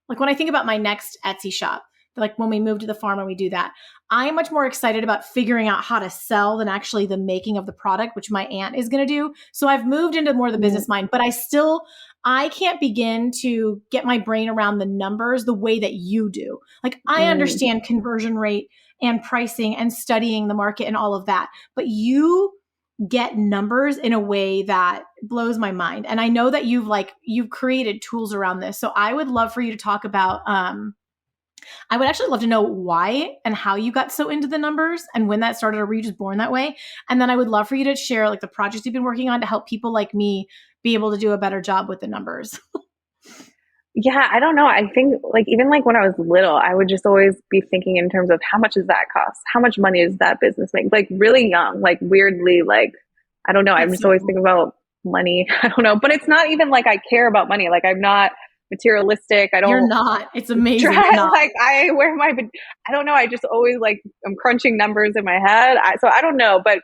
like when I think about my next Etsy shop, like when we move to the farm and we do that, I am much more excited about figuring out how to sell than actually the making of the product, which my aunt is going to do. So I've moved into more of the business mind, but I can't begin to get my brain around the numbers the way that you do. Like I understand conversion rate and pricing and studying the market and all of that, but you get numbers in a way that blows my mind. And I know that you've created tools around this. So I would love for you to talk about, I would actually love to know why and how you got so into the numbers and when that started, or were you just born that way? And then I would love for you to share like the projects you've been working on to help people like me be able to do a better job with the numbers. Yeah, I don't know. I think like even like when I was little, I would just always be thinking in terms of how much does that cost? How much money does that business make? Like really young, like weirdly, like I don't know. I'm just always thinking about money. I don't know, but it's not even like I care about money. Like I'm not materialistic. I don't. You're not. It's amazing. Like I wear my. I don't know. I just always like I'm crunching numbers in my head. So I don't know, but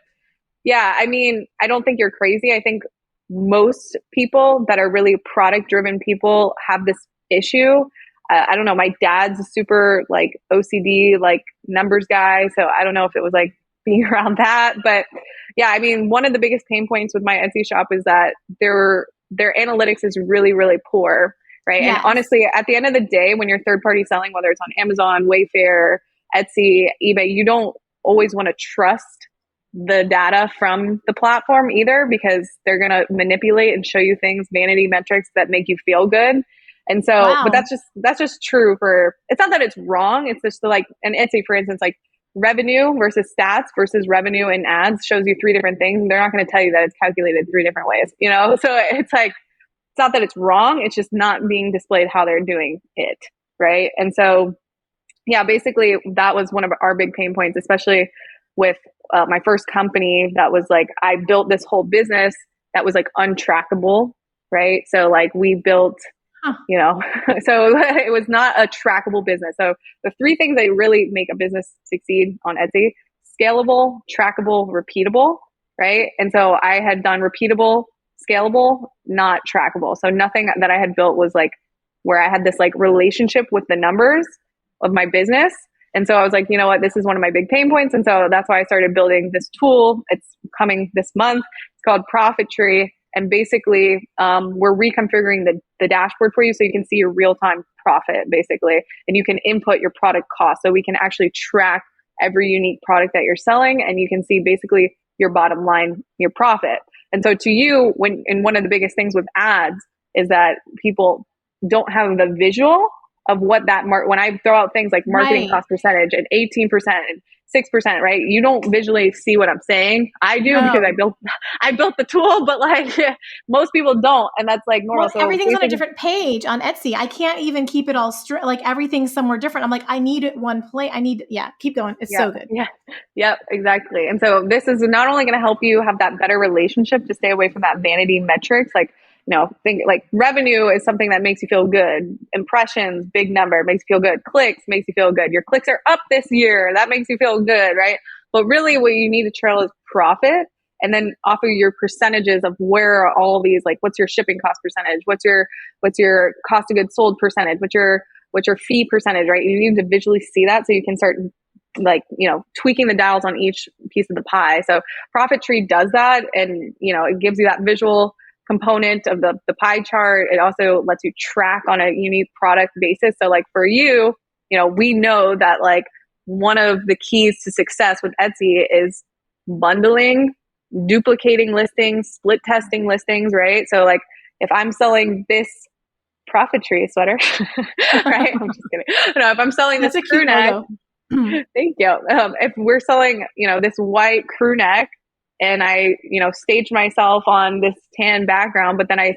yeah. I mean, I don't think you're crazy. I think most people that are really product driven people have this issue. I don't know. My dad's a super like OCD, like numbers guy. So I don't know if it was like being around that, but yeah, I mean, one of the biggest pain points with my Etsy shop is that their analytics is really, really poor. Right. Yes. And honestly, at the end of the day, when you're third party selling, whether it's on Amazon, Wayfair, Etsy, eBay, you don't always want to trust the data from the platform either, because they're going to manipulate and show you things, vanity metrics that make you feel good. And so, wow. But that's just true for, it's not that it's wrong. It's just like an Etsy, for instance, like revenue versus stats versus revenue and ads shows you 3 different things. And they're not going to tell you that it's calculated 3 different ways, So it's like, it's not that it's wrong. It's just not being displayed how they're doing it. Right. And so, yeah, basically that was one of our big pain points, especially with my first company that was like, I built this whole business that was like untrackable, right? So like we built Huh. So it was not a trackable business. So the three things that really make a business succeed on Etsy: scalable, trackable, repeatable, right? And so I had done repeatable, scalable, not trackable. So nothing that I had built was like where I had this like relationship with the numbers of my business. And so I was like, you know what, this is one of my big pain points. And so that's why I started building this tool. It's coming this month. It's called Profittree. And basically, we're reconfiguring the dashboard for you so you can see your real-time profit, basically. And you can input your product cost. So we can actually track every unique product that you're selling. And you can see basically your bottom line, your profit. And so to you, and one of the biggest things with ads is that people don't have the visual of what that when I throw out things like marketing cost percentage and 18% and 6%, right? You don't visually see what I'm saying. I do because I built the tool, but like most people don't, and that's like normal. Well, so everything's on a different page on Etsy. I can't even keep it all straight. Like everything's somewhere different. I'm like, I need it one place. Keep going. It's so good. Yeah. Yep, exactly. And so this is not only going to help you have that better relationship to stay away from that vanity metrics, like, think like revenue is something that makes you feel good. Impressions, big number, makes you feel good. Clicks makes you feel good. Your clicks are up this year. That makes you feel good, right? But really what you need to trail is profit. And then off of your percentages of where are all these, like, what's your shipping cost percentage? What's your cost of goods sold percentage? What's your fee percentage, right? You need to visually see that so you can start like, tweaking the dials on each piece of the pie. So Profittree does that. And, it gives you that visual component of the pie chart. It also lets you track on a unique product basis. So like for you, we know that like one of the keys to success with Etsy is bundling, duplicating listings, split testing listings, right? So like if I'm selling this Profittree sweater, right? I'm just kidding. No, if I'm selling this crew neck, thank you. If we're selling, this white crew neck, and I, staged myself on this tan background, but then I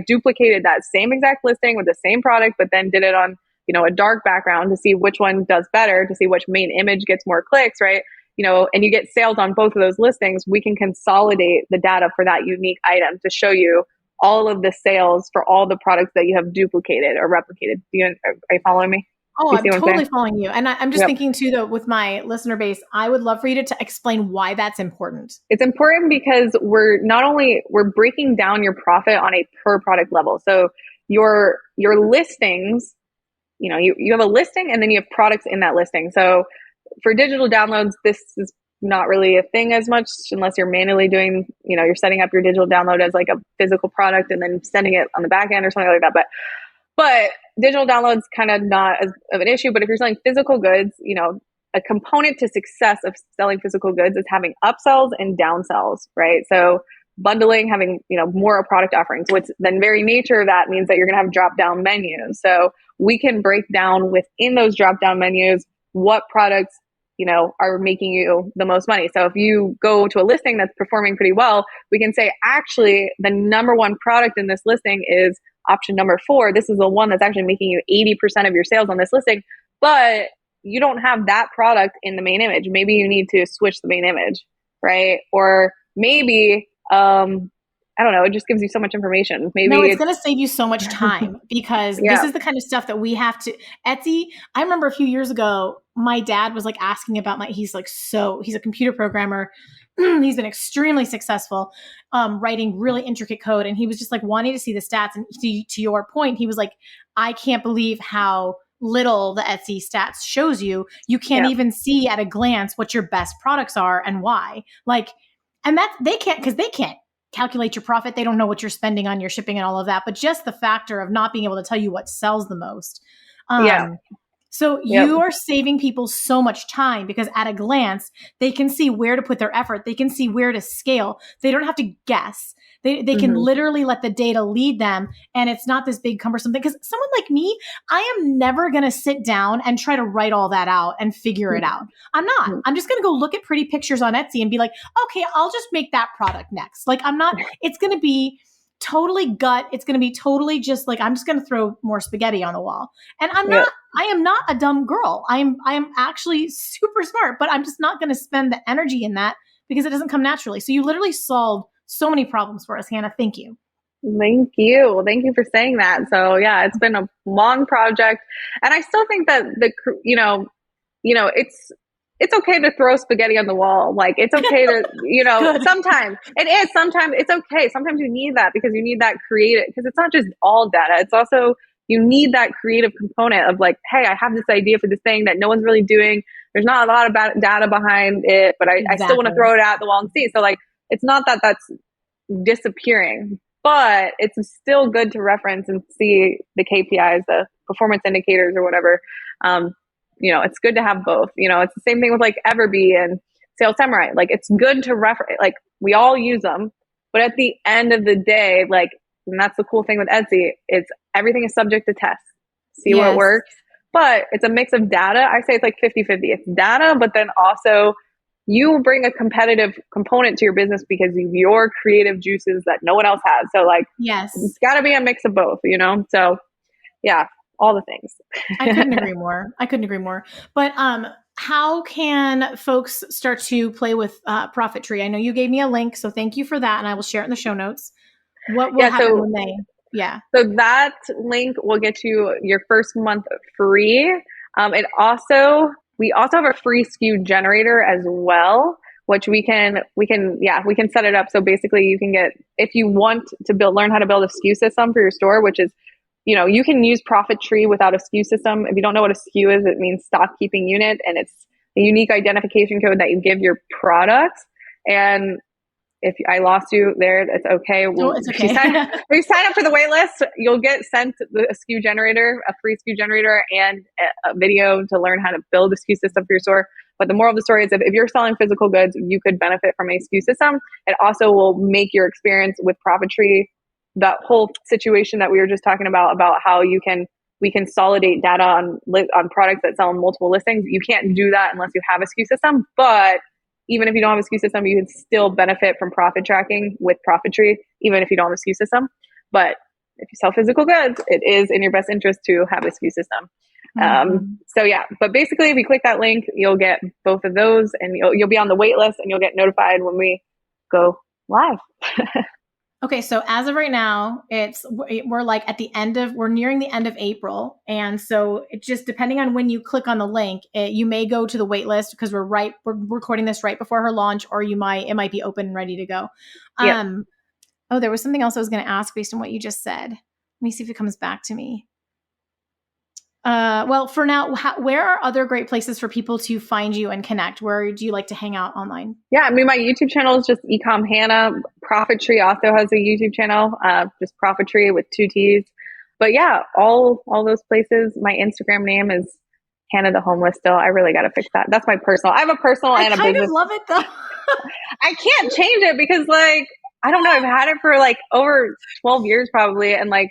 duplicated that same exact listing with the same product, but then did it on, a dark background to see which one does better, to see which main image gets more clicks, right? And you get sales on both of those listings. We can consolidate the data for that unique item to show you all of the sales for all the products that you have duplicated or replicated. Are you following me? Oh, I'm totally following you. And I'm just thinking too, though, with my listener base, I would love for you to explain why that's important. It's important because we're breaking down your profit on a per product level. So your listings, you have a listing and then you have products in that listing. So for digital downloads, this is not really a thing as much unless you're manually doing, you're setting up your digital download as like a physical product and then sending it on the back end or something like that. But digital downloads kind of not as of an issue. But if you're selling physical goods, a component to success of selling physical goods is having upsells and downsells, right? So bundling, having, more product offerings, which then very nature of that means that you're going to have drop down menus. So we can break down within those drop down menus what products, are making you the most money. So if you go to a listing that's performing pretty well, we can say, actually, the number one product in this listing is option number 4. This is the one that's actually making you 80% of your sales on this listing, but you don't have that product in the main image. Maybe you need to switch the main image, right? Or maybe, I don't know, it just gives you so much information. Maybe it's going to save you so much time because this is the kind of stuff that we have to Etsy. I remember a few years ago, my dad was like asking about he's a computer programmer. He's been extremely successful, writing really intricate code. And he was just like wanting to see the stats. And to your point, he was like, I can't believe how little the Etsy stats shows you. You can't even see at a glance what your best products are and why. And that they can't calculate your profit. They don't know what you're spending on your shipping and all of that, but just the factor of not being able to tell you what sells the most. So you are saving people so much time because at a glance, they can see where to put their effort. They can see where to scale. They don't have to guess. They can literally let the data lead them. And it's not this big cumbersome thing. Because someone like me, I am never going to sit down and try to write all that out and figure it out. I'm not. I'm just going to go look at pretty pictures on Etsy and be like, okay, I'll just make that product next. It's going to be totally gut. It's going to be totally just like, I'm just going to throw more spaghetti on the wall. And I am not a dumb girl. I am actually super smart, but I'm just not going to spend the energy in that because it doesn't come naturally. So you literally solved so many problems for us, Hannah. Thank you. Thank you. Thank you for saying that. So yeah, it's been a long project, and I still think that it's okay to throw spaghetti on the wall. Like it's okay to, Good. sometimes it is, sometimes it's okay. Sometimes you need that because you need that creative, because it's not just all data. It's also, you need that creative component of like, hey, I have this idea for this thing that no one's really doing. There's not a lot of data behind it, but I still want to throw it at the wall and see. So like, it's not that that's disappearing, but it's still good to reference and see the KPIs, the performance indicators or whatever. It's good to have both. It's the same thing with like Everbee and Sales Samurai. Like it's good to reference, like we all use them, but at the end of the day, like, and that's the cool thing with Etsy, it's everything is subject to test, see what works, but it's a mix of data. I say it's like 50-50. It's data, but then also you bring a competitive component to your business because of your creative juices that no one else has. So like, it's got to be a mix of both, So yeah, all the things. I couldn't agree more. But how can folks start to play with Profittree? I know you gave me a link, so thank you for that, and I will share it in the show notes. What will happen when they? Yeah. So that link will get you your first month free. We also have a free SKU generator as well, which we can set it up. So basically you can get, if you want to learn how to build a SKU system for your store, which is, you can use Profittree without a SKU system. If you don't know what a SKU is, it means stock keeping unit, and it's a unique identification code that you give your products. And if I lost you there, it's okay. It's okay. If you sign up for the wait list, you'll get sent a SKU generator, a free SKU generator, and a video to learn how to build a SKU system for your store. But the moral of the story is if you're selling physical goods, you could benefit from a SKU system. It also will make your experience with Profittree, that whole situation that we were just talking about how we consolidate data on products that sell on multiple listings. You can't do that unless you have a SKU system, but even if you don't have a SKU system, you can still benefit from profit tracking with Profittree, even if you don't have a SKU system. But if you sell physical goods, it is in your best interest to have a SKU system. So yeah, but basically if you click that link, you'll get both of those, and you'll be on the wait list, and you'll get notified when we go live. Okay, so as of right now, we're nearing the end of April, and so it just depending on when you click on the link, you may go to the wait list because we're recording this right before her launch, or it might be open and ready to go. Oh, there was something else I was going to ask based on what you just said. Let me see if it comes back to me. Well, for now, where are other great places for people to find you and connect? Where do you like to hang out online? Yeah, I mean, my YouTube channel is just Ecom Hannah. Profittree also has a YouTube channel, just Profittree with 2 T's. But yeah, all those places. My Instagram name is Hannah the Homeless still. I really got to fix that. That's my personal. I have a personal and a business. I kind of love it though. I can't change it because like, I don't know. I've had it for like over 12 years probably. And like,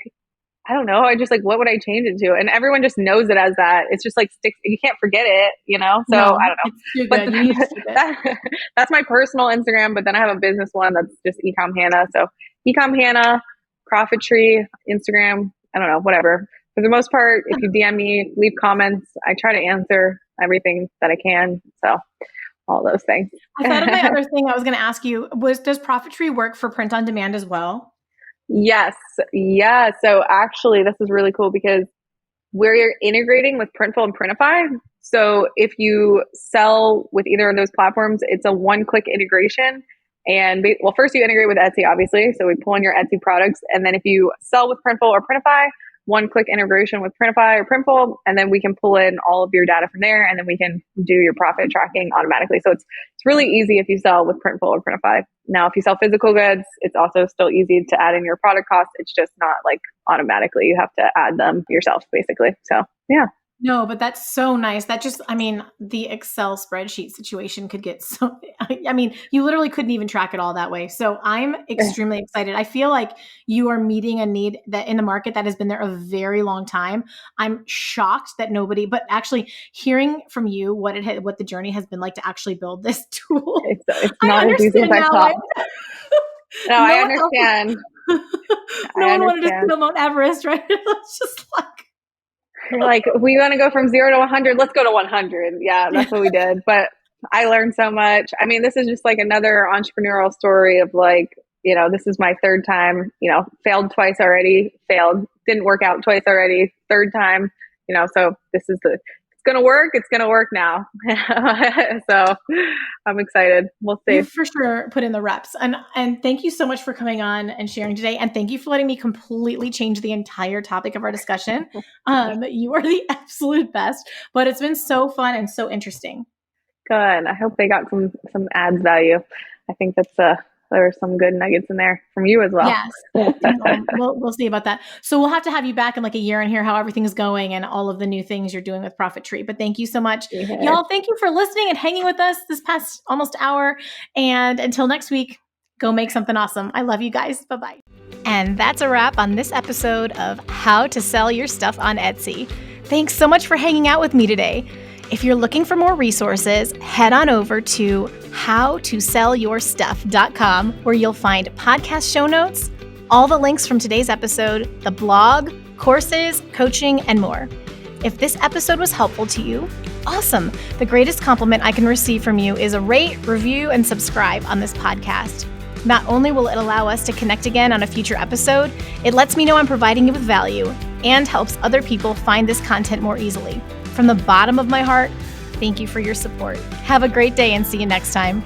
I don't know. I just like, what would I change it to? And everyone just knows it as that. It's just like sticks. You can't forget it, So no, I don't know. But that's my personal Instagram. But then I have a business one that's just Ecom Hannah. So Ecom Hannah, Profittree, Instagram. I don't know, whatever. For the most part, if you DM me, leave comments. I try to answer everything that I can. So all those things. I thought of my other thing I was going to ask you does Profittree work for print on demand as well? Yes. Yeah. So actually, this is really cool because we're integrating with Printful and Printify. So if you sell with either of those platforms, it's a one-click integration. And first you integrate with Etsy, obviously. So we pull in your Etsy products. And then if you sell with Printful or Printify, one-click integration with Printify or Printful, and then we can pull in all of your data from there, and then we can do your profit tracking automatically. So it's really easy if you sell with Printful or Printify. Now, if you sell physical goods, it's also still easy to add in your product costs. It's just not like automatically. You have to add them yourself, basically. So yeah. No, but that's so nice. That just, the Excel spreadsheet situation could get you literally couldn't even track it all that way. So I'm extremely excited. I feel like you are meeting a need that in the market that has been there a very long time. I'm shocked that but actually hearing from you what the journey has been like to actually build this tool. It's not as easy as I thought. No, I understand. No one wanted to film Mount Everest, right? It's just like, like, we want to go from 0 to 100. Let's go to 100. Yeah, that's what we did. But I learned so much. I mean, this is just like another entrepreneurial story of like, this is my third time, failed twice already, didn't work out twice already, third time, so this is it's going to work. It's going to work now. So I'm excited. We'll see. You for sure put in the reps. And thank you so much for coming on and sharing today. And thank you for letting me completely change the entire topic of our discussion. You are the absolute best, but it's been so fun and so interesting. Good. I hope they got some ads value. I think there are some good nuggets in there from you as well. Yes. We'll see about that. So we'll have to have you back in like a year and hear how everything's going and all of the new things you're doing with Profittree. But thank you so much. Yeah. Y'all, thank you for listening and hanging with us this past almost hour. And until next week, go make something awesome. I love you guys. Bye-bye. And that's a wrap on this episode of How to Sell Your Stuff on Etsy. Thanks so much for hanging out with me today. If you're looking for more resources, head on over to howtosellyourstuff.com, where you'll find podcast show notes, all the links from today's episode, the blog, courses, coaching, and more. If this episode was helpful to you, awesome. The greatest compliment I can receive from you is a rate, review, and subscribe on this podcast. Not only will it allow us to connect again on a future episode, it lets me know I'm providing you with value and helps other people find this content more easily. From the bottom of my heart, thank you for your support. Have a great day and see you next time.